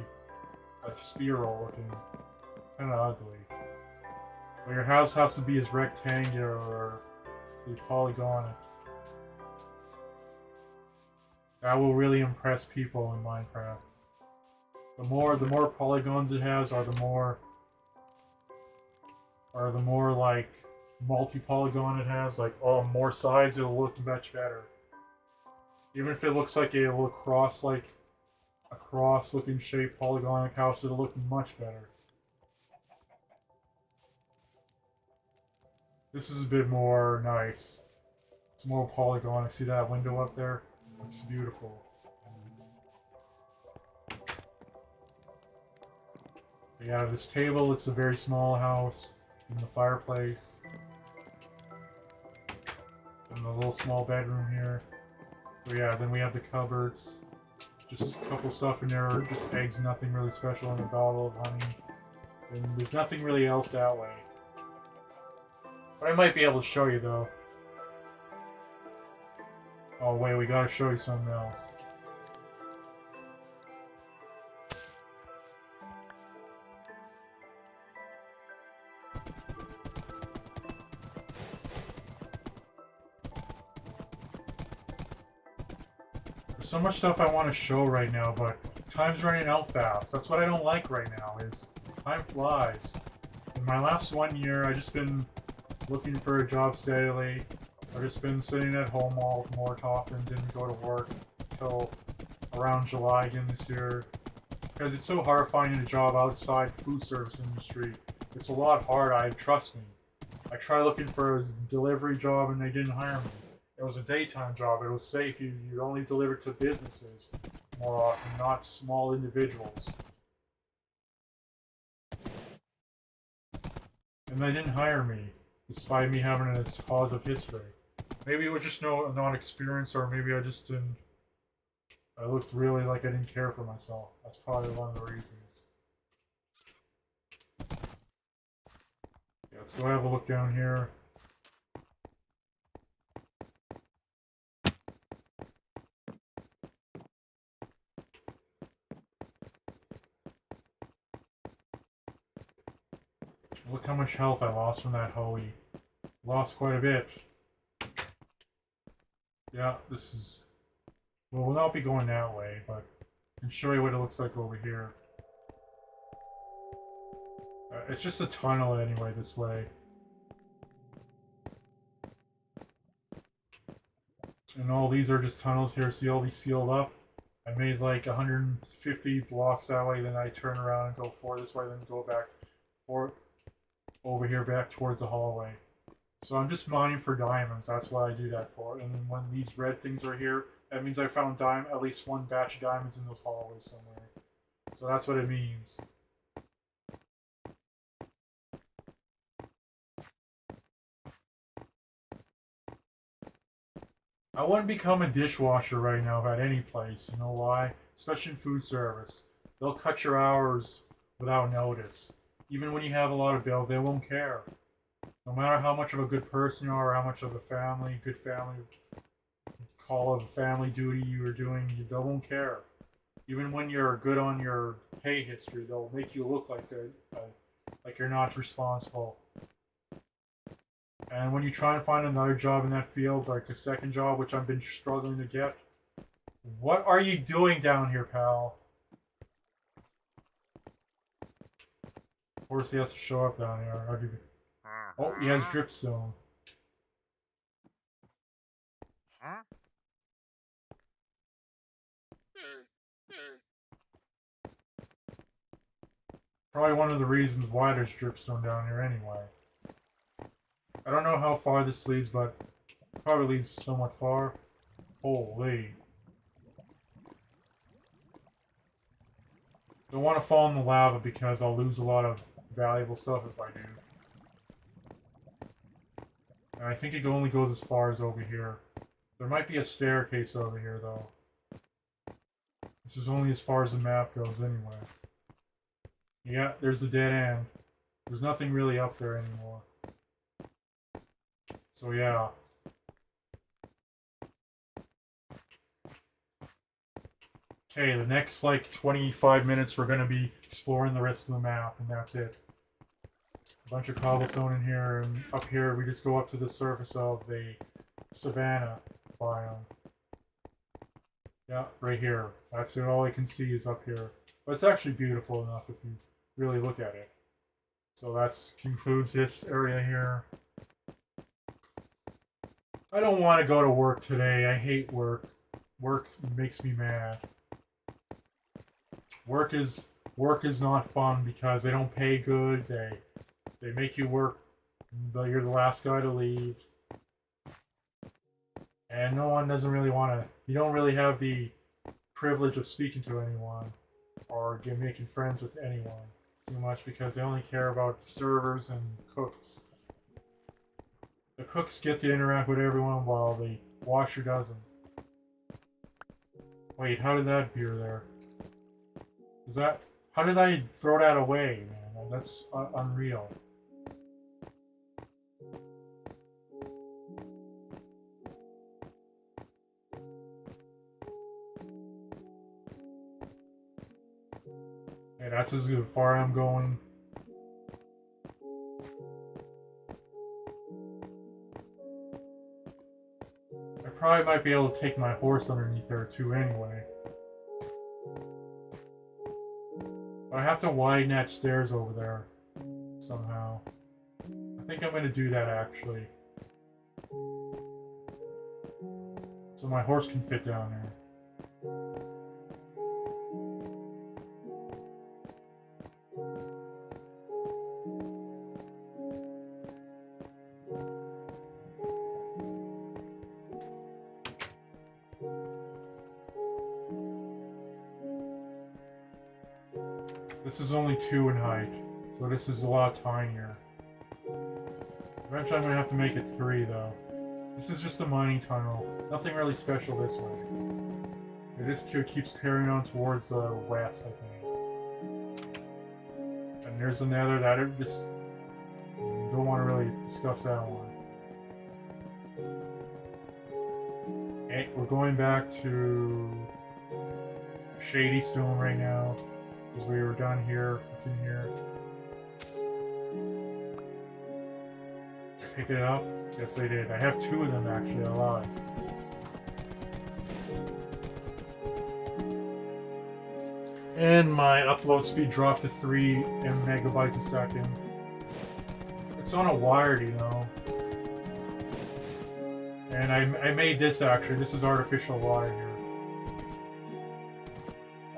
like spiral looking. Kind of ugly. Well, your house has to be as rectangular or polygonic. That will really impress people in Minecraft. The more polygons it has, or the more like multi-polygon it has, like more sides, it'll look much better. Even if it looks like a little cross, like a cross-looking shaped polygonic house, it'll look much better. This is a bit more nice. It's more polygonic. See that window up there? It's beautiful. We have this table. It's a very small house. And the fireplace. And the little small bedroom here. So yeah, then we have the cupboards. Just a couple stuff in there. Just eggs, nothing really special, and a bottle of honey. And there's nothing really else that way. But I might be able to show you, though. Oh, wait, we gotta show you something else. There's so much stuff I want to show right now, but time's running out fast. That's what I don't like right now, is time flies. In my last 1 year, I've just been looking for a job steadily. I've just been sitting at home all more often, didn't go to work until around July again this year. Because it's so hard finding a job outside food service industry. It's a lot harder, trust me. I tried looking for a delivery job and they didn't hire me. It was a daytime job, it was safe, you only deliver to businesses more often, not small individuals. And they didn't hire me, despite me having a positive history. Maybe it was just not experience, or maybe I just didn't. I looked really like I didn't care for myself. That's probably one of the reasons. Yeah, let's go have a look down here. Look how much health I lost from that Hoey. Lost quite a bit. Yeah, this is... Well, we'll not be going that way, but I can show you what it looks like over here. It's just a tunnel anyway, this way. And all these are just tunnels here. See all these sealed up? I made like 150 blocks that way, then I turn around and go forward this way, then go back forward over here back towards the hallway. So I'm just mining for diamonds. That's what I do that for. And then when these red things are here, that means I found at least one batch of diamonds in those hallways somewhere. So that's what it means. I wouldn't become a dishwasher right now at any place. You know why? Especially in food service. They'll cut your hours without notice. Even when you have a lot of bills, they won't care. No matter how much of a good person you are, or how much of a good family call of family duty you are doing, they won't care. Even when you're good on your pay history, they'll make you look like you're not responsible. And when you try and find another job in that field, like a second job, which I've been struggling to get, what are you doing down here, pal? Of course, he has to show up down here. Oh, he has dripstone. Probably one of the reasons why there's dripstone down here anyway. I don't know how far this leads, but it probably leads somewhat far. Holy. Don't want to fall in the lava because I'll lose a lot of valuable stuff if I do. And I think it only goes as far as over here. There might be a staircase over here, though. This is only as far as the map goes, anyway. Yeah, there's the dead end. There's nothing really up there anymore. So, yeah. Okay, the next, like, 25 minutes, we're going to be exploring the rest of the map, and that's it. A bunch of cobblestone in here, and up here we just go up to the surface of the savanna biome. Yeah, right here. That's it. All I can see is up here. But it's actually beautiful enough if you really look at it. So that concludes this area here. I don't want to go to work today. I hate work. Work makes me mad. Work is not fun because they don't pay good. They make you work. You're the last guy to leave. And no one doesn't really want to... You don't really have the privilege of speaking to anyone or making friends with anyone too much because they only care about servers and cooks. The cooks get to interact with everyone while the washer doesn't. Wait, how did that appear there? Is that... How did I throw that away, man? That's unreal. Okay, that's as far I'm going. I probably might be able to take my horse underneath there too anyway. But I have to widen that stairs over there somehow. I think I'm going to do that actually. So my horse can fit down there. This is only 2 in height, so this is a lot tinier. Eventually I'm going to have to make it 3 though. This is just a mining tunnel. Nothing really special this way. It just keeps carrying on towards the west, I think. And there's the nether that I just don't want to really discuss that one. Okay, we're going back to Shady Stone right now. Because we were done here, looking here. I pick it up? Yes, I did. I have 2 of them actually, I lied. And my upload speed dropped to 3 megabytes a second. It's on a wire, you know. And I made this actually. This is artificial wire here.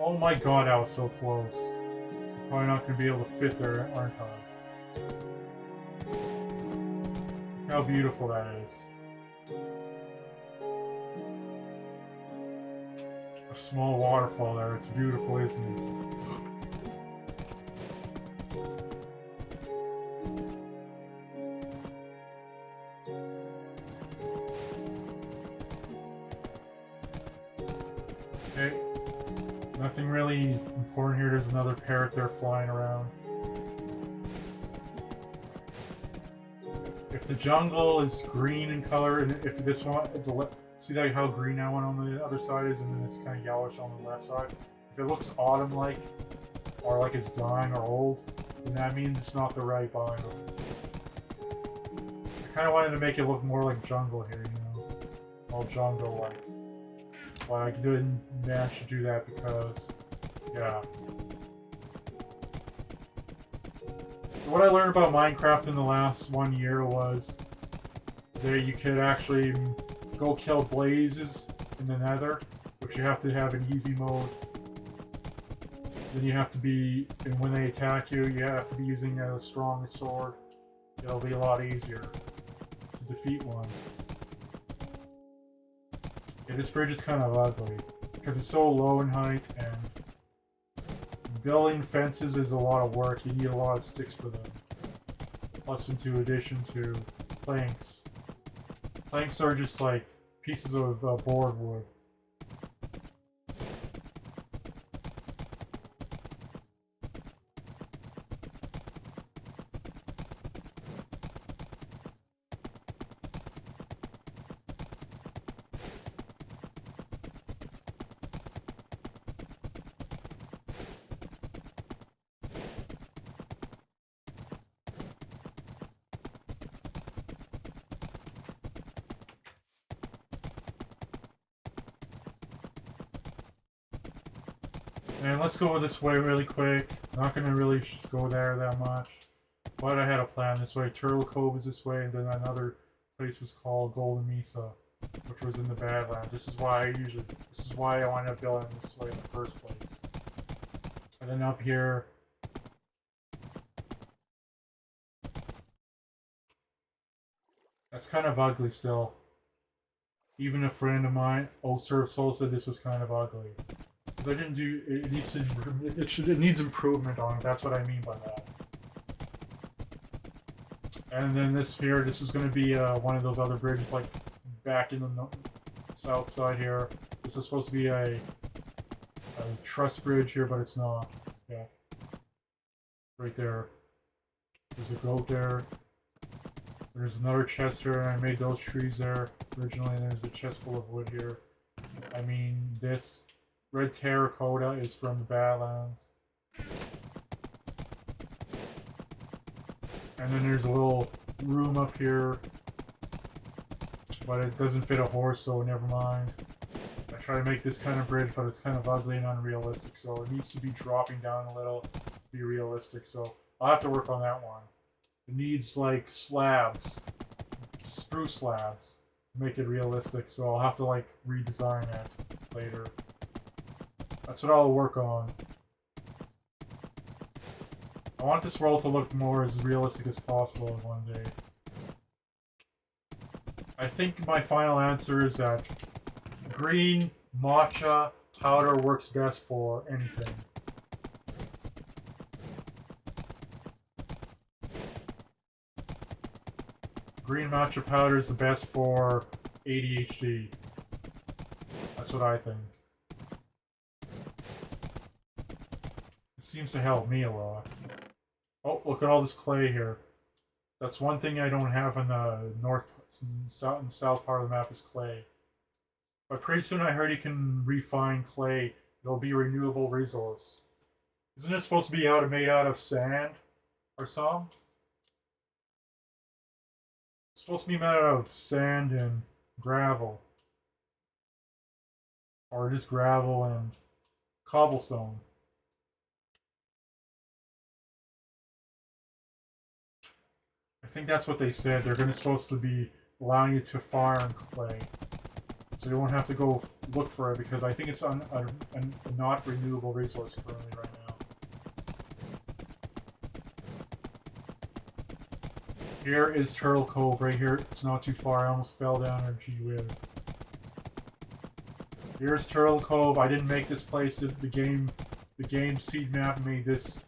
Oh my god, I was so close. I'm probably not going to be able to fit there, aren't I? Look how beautiful that is. A small waterfall there. It's beautiful, isn't it? Okay. Nothing really important here. There's another parrot there flying around. If the jungle is green in color, and if this one, see that how green that one on the other side is, and then it's kind of yellowish on the left side. If it looks autumn-like, or like it's dying or old, then that means it's not the right biome. I kind of wanted to make it look more like jungle here, you know, all jungle-like. But I didn't manage to do that because, yeah. So what I learned about Minecraft in the last 1 year was that you could actually go kill blazes in the nether, which you have to have in easy mode. Then you have to be, and when they attack you, you have to be using a strong sword. It'll be a lot easier to defeat one. Yeah, this bridge is kind of ugly because it's so low in height, and building fences is a lot of work. You need a lot of sticks for them. Plus, into addition to planks. Planks are just like pieces of board wood. And let's go this way really quick. Not gonna really go there that much. But I had a plan this way. Turtle Cove is this way, and then another place was called Golden Mesa, which was in the Badlands. This is why I wanted to build it this way in the first place. And then up here, that's kind of ugly still. Even a friend of mine, Serve Soul, said this was kind of ugly. Because I didn't do it needs improvement on it. That's what I mean by that. And then this is going to be one of those other bridges, like back in the south side here. This is supposed to be a truss bridge here, but it's not. Yeah, right there. There's a goat there. There's another chest here, and I made those trees there originally. And there's a chest full of wood here. I mean, this red terracotta is from the Badlands. And then there's a little room up here, but it doesn't fit a horse, so never mind. I try to make this kind of bridge, but it's kind of ugly and unrealistic, so it needs to be dropping down a little to be realistic, so I'll have to work on that one. It needs, like, slabs, spruce slabs, to make it realistic, so I'll have to, like, redesign it later. That's what I'll work on. I want this world to look more as realistic as possible one day. I think my final answer is that green matcha powder works best for anything. Green matcha powder is the best for ADHD. That's what I think. It seems to help me a lot. Oh, look at all this clay here. That's one thing I don't have in the south part of the map is clay. But pretty soon I heard you can refine clay. It'll be a renewable resource. Isn't it supposed to be made out of sand or something? It's supposed to be made out of sand and gravel. Or just gravel and cobblestone. I think that's what they said. They're supposed to be allowing you to farm clay. So you won't have to go look for it, because I think it's a not renewable resource currently right now. Here is Turtle Cove right here. It's not too far. I almost fell down there. Gee whiz. Here's Turtle Cove. I didn't make this place. The game seed map made this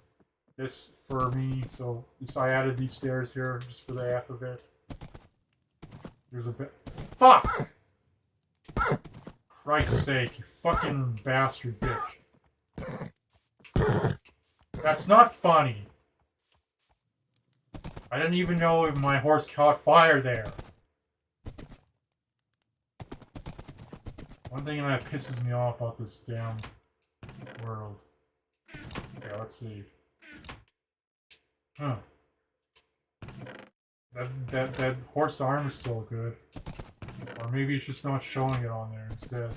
for me. So I added these stairs here just for the F of it. There's a bit. Fuck! Christ's sake, you fucking bastard bitch. That's not funny. I didn't even know if my horse caught fire there. One thing that pisses me off about this damn world. Okay, let's see. Huh. That horse arm is still good. Or maybe it's just not showing it on there instead.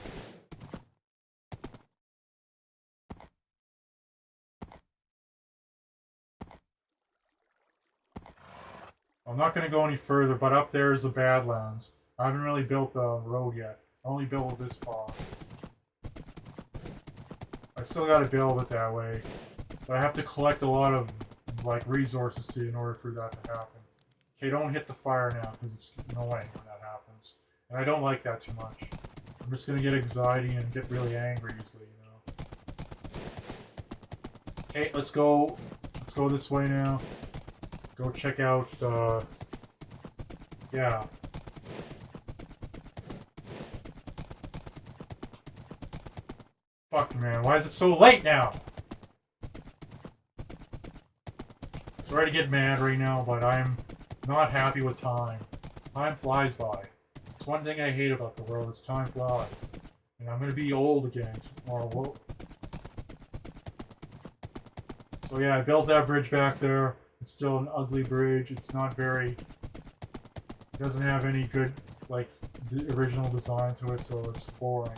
I'm not going to go any further, but up there is the Badlands. I haven't really built the road yet. I only built this far. I still got to build it that way. But I have to collect a lot of resources in order for that to happen. Okay, don't hit the fire now, because it's no way when that happens. And I don't like that too much. I'm just going to get anxiety and get really angry easily, you know. Okay, let's go this way now. Go check out, yeah. Fuck, man. Why is it so late now? Sorry to get mad right now, but I'm not happy with time. Time flies by. It's one thing I hate about the world is time flies. And I'm gonna be old again tomorrow. So yeah, I built that bridge back there. It's still an ugly bridge. It's not very... It doesn't have any good, like, original design to it, so it's boring.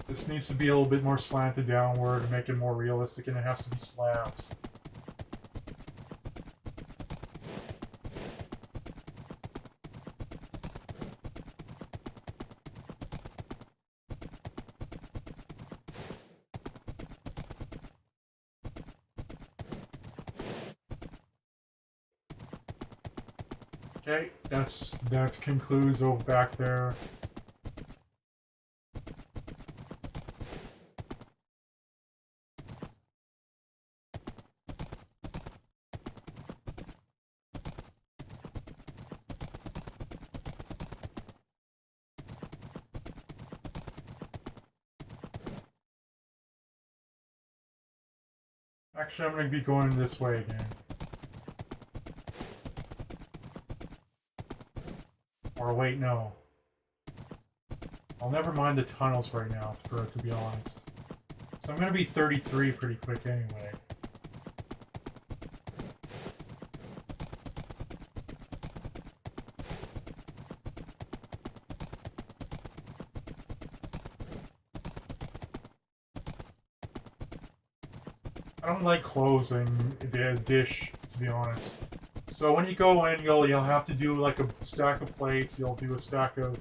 This needs to be a little bit more slanted downward to make it more realistic, and it has to be slabs. Okay, that concludes over back there. Actually, I'm going to be going this way again. Or wait, no. I'll never mind the tunnels right now, to be honest. So I'm going to be 33 pretty quick anyway. I don't like closing the dish, to be honest. So when you go in, you'll have to do like a stack of plates. You'll do a stack of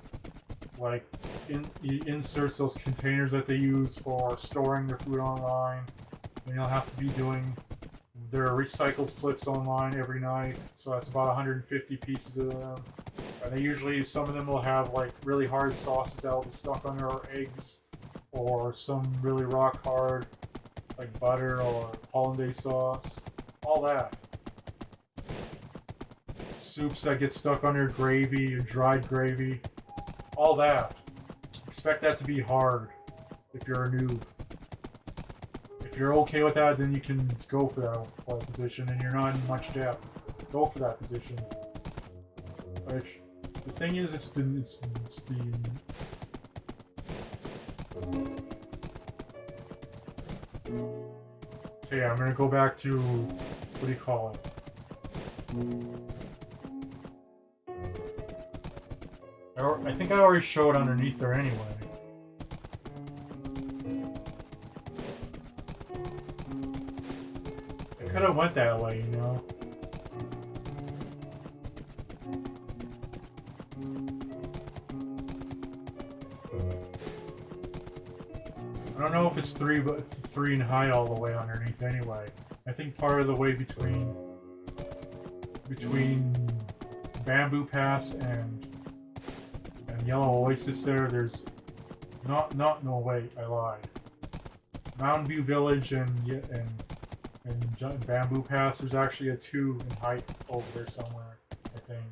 like inserts, those containers that they use for storing their food online. And you'll have to be doing their recycled flips online every night. So that's about 150 pieces of them. And they usually, some of them will have like really hard sauces that will be stuck on their eggs, or some really rock hard like butter or hollandaise sauce. All that. Soups that get stuck on your gravy, your dried gravy. All that. Expect that to be hard if you're a noob. If you're okay with that, then you can go for that position and you're not in much depth. Go for that position. Which, the thing is, it's the okay, I'm gonna go back to, what do you call it? I think I already showed underneath there anyway. I could have went that way, you know? I don't know if it's three in height all the way underneath anyway. I think part of the way between Bamboo Pass and Yellow Oasis there's no wait, I lied. Mountain View Village and Bamboo Pass, there's actually a 2 in height over there somewhere, I think.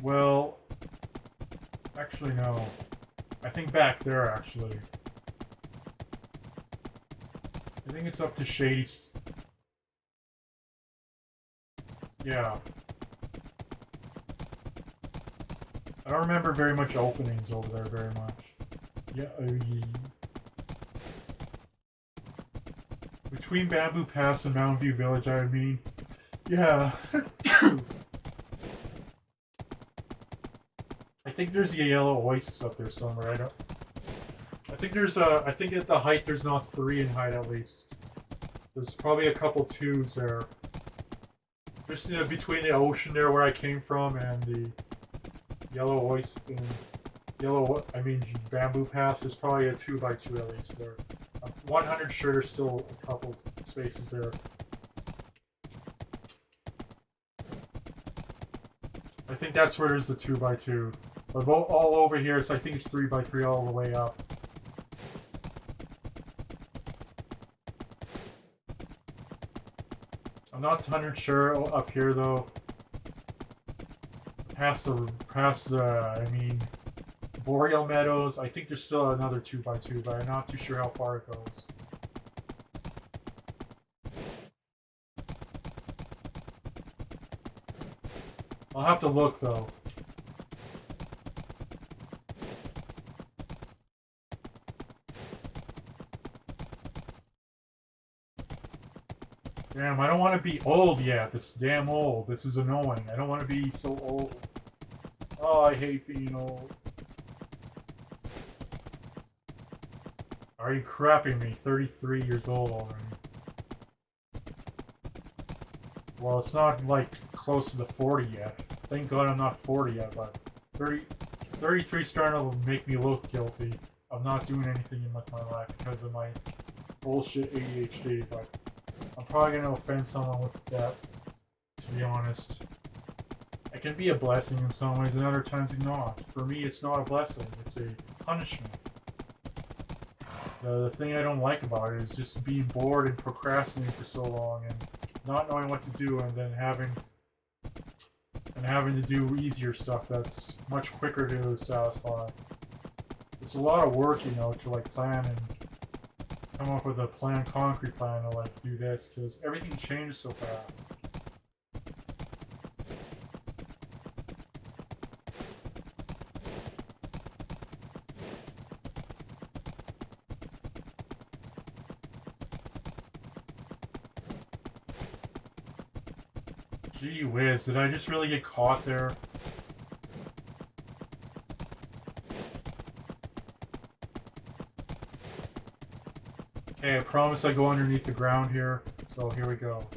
Well, actually no. I think back there actually. I think it's up to Shady. Yeah. I don't remember very much openings over there very much. Yeah, between Bamboo Pass and Mountain View Village, I mean. Yeah. I think there's a Yellow Oasis up there somewhere. I think there's I think at the height there's not 3 in height at least. There's probably a couple 2s there. Just between the ocean there where I came from and the Yellow Oasis and Bamboo Pass, there's probably a 2x2 at least there. I'm 100 sure there's still a couple spaces there. I think that's where there's the 2x2. But all over here, so I think it's 3x3 all the way up. I'm not 100% sure up here though. Past the, I mean, Boreal Meadows. I think there's still another 2x2, but I'm not too sure how far it goes. I'll have to look though. Damn, I don't want to be old yet. This is damn old. This is annoying. I don't want to be so old. Oh, I hate being old. Are you crapping me? 33 years old already. Well, it's not like close to the 40 yet. Thank God I'm not 40 yet, but 33 starting to make me look guilty of not doing anything in my life because of my bullshit ADHD, but I'm probably going to offend someone with that, to be honest. It can be a blessing in some ways, and other times it's not. For me, it's not a blessing. It's a punishment. The thing I don't like about it is just being bored and procrastinating for so long and not knowing what to do, and then having to do easier stuff that's much quicker to satisfy. It's a lot of work, you know, to like plan and come up with a concrete plan to like do this, because everything changes so fast. Gee whiz, did I just really get caught there? Okay, I promise I go underneath the ground here, so here we go.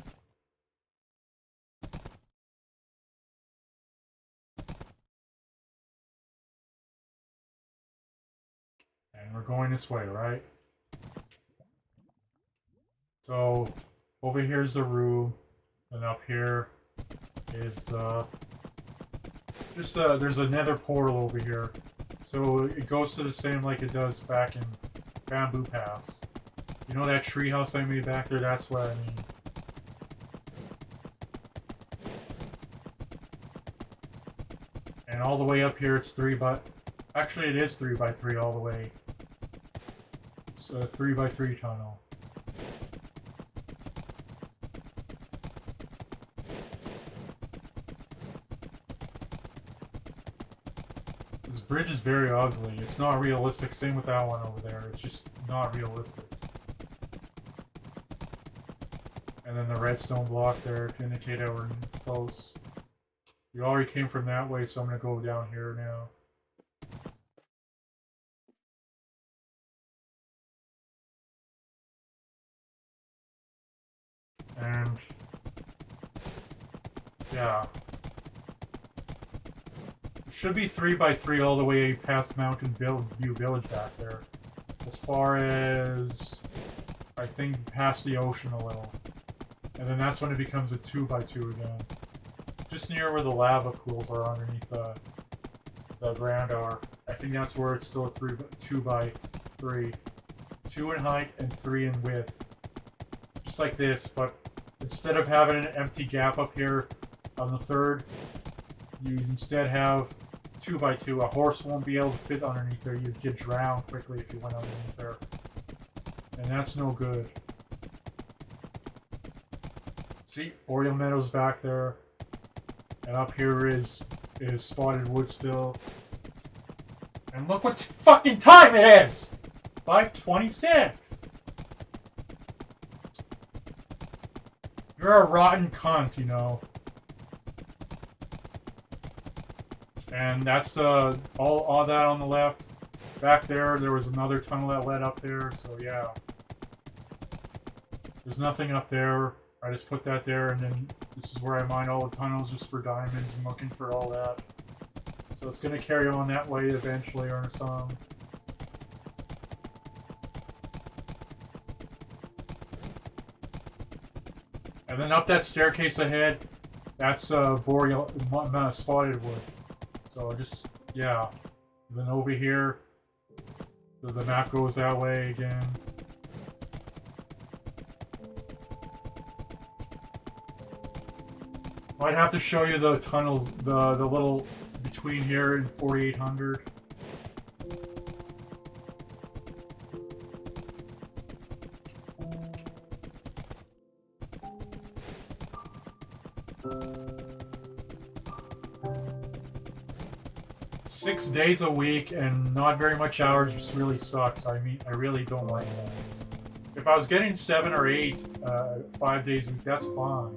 And we're going this way, right? So, over here's the room, and up here is the... there's a nether portal over here. So it goes to the same like it does back in Bamboo Pass. You know that tree house I made back there? That's what I mean. And all the way up here it's actually it is 3x3 all the way. It's a 3x3 tunnel. This bridge is very ugly. It's not realistic. Same with that one over there. It's just not realistic. And then the redstone block there to indicate that we're close. We already came from that way, so I'm going to go down here now. And yeah. It should be 3x3 all the way past Mountain View Village back there. As far as, I think, past the ocean a little. And then that's when it becomes a 2x2 again. Just near where the lava pools are underneath the ground are. I think that's where it's still a 2x3. 2 in height and 3 in width. Just like this, but instead of having an empty gap up here on the third, you instead have 2x2. A horse won't be able to fit underneath there. You'd get drowned quickly if you went underneath there. And that's no good. See, Boreal Meadows back there. And up here is Spotted Wood still. And look what fucking time it is! 5:26! You're a rotten cunt, you know. And that's all that on the left. Back there was another tunnel that led up there, so yeah. There's nothing up there. I just put that there, and then this is where I mine all the tunnels just for diamonds and looking for all that. So it's going to carry on that way eventually or some. And then up that staircase ahead, that's Boreal Spotted Wood. So just, yeah. And then over here, the map goes that way again. I'd have to show you the tunnels, the little between here and 4800. Six days a week and not very much hours just really sucks. I mean, I really don't like that. If I was getting 7 or 8, 5 days a week, that's fine.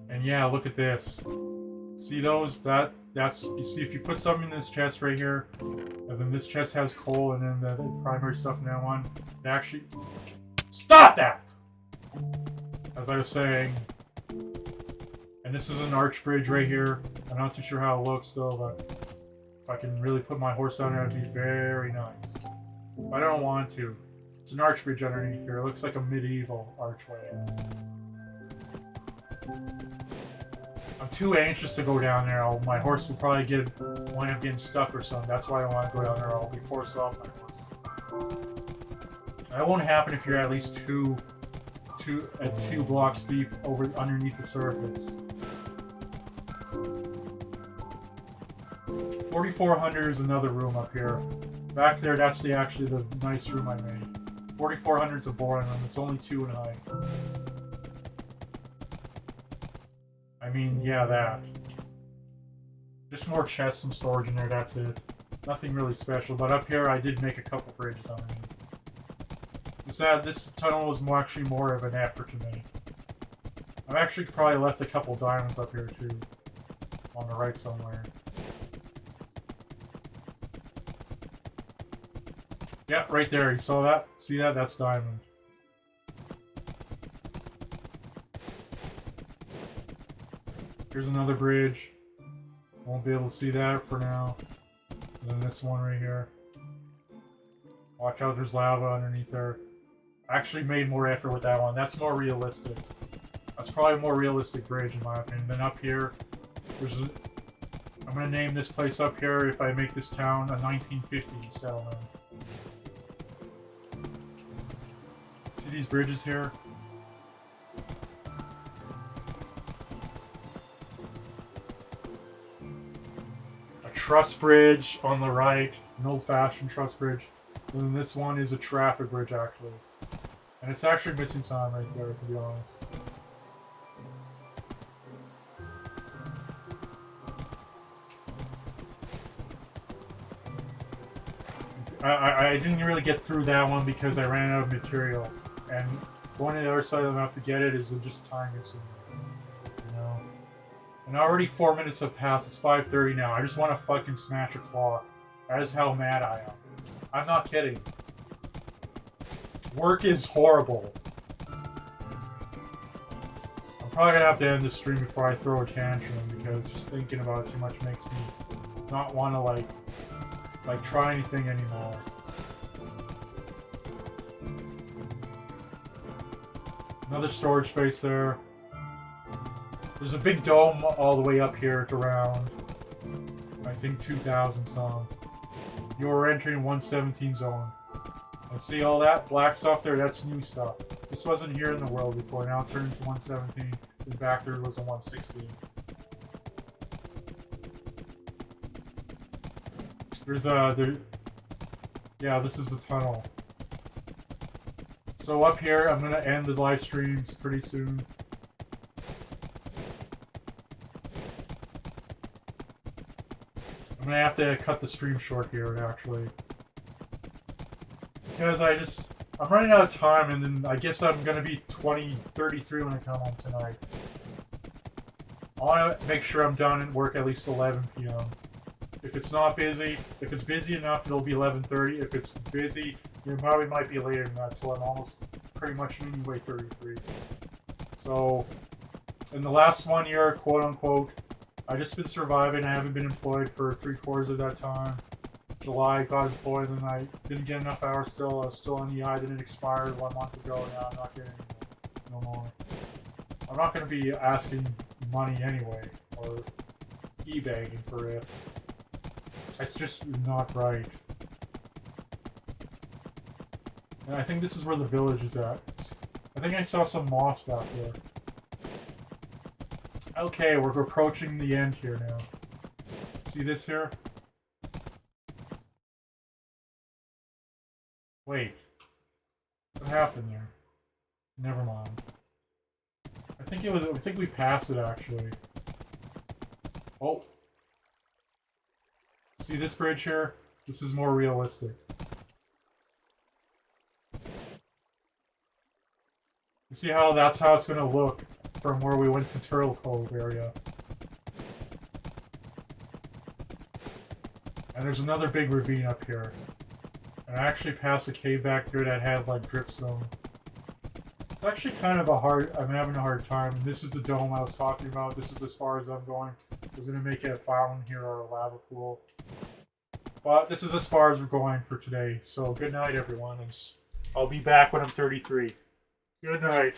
And yeah, look at this. See those? That's you see if you put something in this chest right here, and then this chest has coal, and then the primary stuff in that one. It actually stop that. As I was saying, and this is an arch bridge right here. I'm not too sure how it looks though, but if I can really put my horse down there, it'd be very nice. But I don't want to. It's an arch bridge underneath here. It looks like a medieval archway. I'm too anxious to go down there. My horse will probably wind up getting stuck or something. That's why I don't want to go down there. I'll be forced off my horse. That won't happen if you're at least two blocks deep underneath the surface. 4400 is another room up here. Back there, that's actually the nice room I made. 4400 is a boring room. It's only 2 in height. I mean, yeah, that. Just more chests and storage in there, that's it. Nothing really special, but up here I did make a couple bridges underneath. This tunnel was actually more of an effort to me. I've actually probably left a couple diamonds up here too. On the right somewhere. Yeah, right there, you saw that? See that? That's diamond. Here's another bridge. Won't be able to see that for now. And then this one right here. Watch out, there's lava underneath there. Actually made more effort with that one. That's more realistic. That's probably a more realistic bridge in my opinion. Then up here, I'm going to name this place up here, if I make this town, a 1950 settlement. See these bridges here? Truss bridge on the right, an old-fashioned truss bridge. And then this one is a traffic bridge, actually. And it's actually missing some right there, to be honest. I didn't really get through that one because I ran out of material. And going to the other side of the map to get it is just time consuming. You know? And already 4 minutes have passed. It's 5:30 now. I just want to fucking smash a clock. That is how mad I am. I'm not kidding. Work is horrible. I'm probably gonna have to end the stream before I throw a tantrum because just thinking about it too much makes me not want to like try anything anymore. Another storage space there. There's a big dome all the way up here at around, I think 2,000 some. You're entering 117 zone. And see all that black stuff there? That's new stuff. This wasn't here in the world before. Now it turned to 117. And back there was a 116. Yeah, this is the tunnel. So up here, I'm gonna end the live streams pretty soon. I'm gonna have to cut the stream short here, actually. Because I'm running out of time, and then I guess I'm gonna be 33 when I come home tonight. I wanna make sure I'm done at work at least 11 p.m. If it's not busy, if it's busy enough, it'll be 11:30. If it's busy, it probably might be later than that, so I'm almost pretty much anyway 33. So, in the last 1 year, quote unquote, I just been surviving. I haven't been employed for 3/4 of that time. July, got employed, and I didn't get enough hours still. I was still on EI, then it expired 1 month ago. Now I'm not getting no more. I'm not going to be asking money anyway, or teabagging for it. It's just not right. And I think this is where the village is at. I think I saw some moss back there. Okay, we're approaching the end here now. See this here? Wait. What happened there? Never mind. I think we passed it actually. Oh. See this bridge here? This is more realistic. You see how that's how it's gonna look from where we went to Turtle Cove area. And there's another big ravine up here. And I actually passed a cave back there that had like dripstone. It's actually kind of I'm having a hard time. And this is the dome I was talking about. This is as far as I'm going. I was gonna make it a fountain here or a lava pool. But this is as far as we're going for today. So good night everyone, and I'll be back when I'm 33. Good night.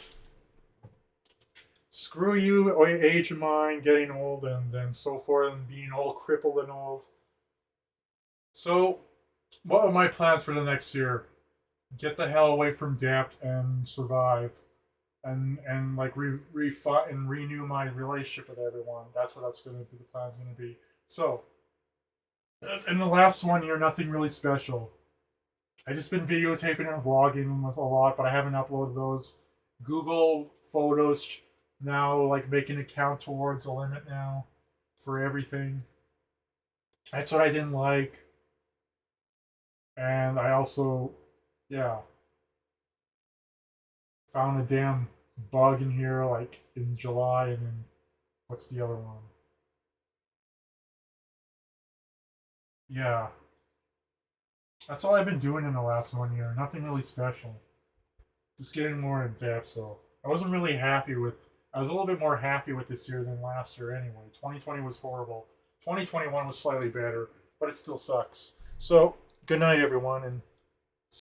Screw you, age of mine, getting old, and then so forth, and being all crippled and old. So, what are my plans for the next year? Get the hell away from debt and survive, and like renew my relationship with everyone. That's what that's gonna be. The plan's gonna be. So, in the last 1 year, nothing really special. I just been videotaping and vlogging with a lot, but I haven't uploaded those. Google Photos now, like, making a count towards a limit now for everything. That's what I didn't like. And I also, yeah, found a damn bug in here, like, in July, and then, what's the other one? Yeah. That's all I've been doing in the last 1 year. Nothing really special. Just getting more in depth, so I wasn't really happy with. I was a little bit more happy with this year than last year anyway. 2020 was horrible. 2021 was slightly better, but it still sucks. So, good night, everyone, and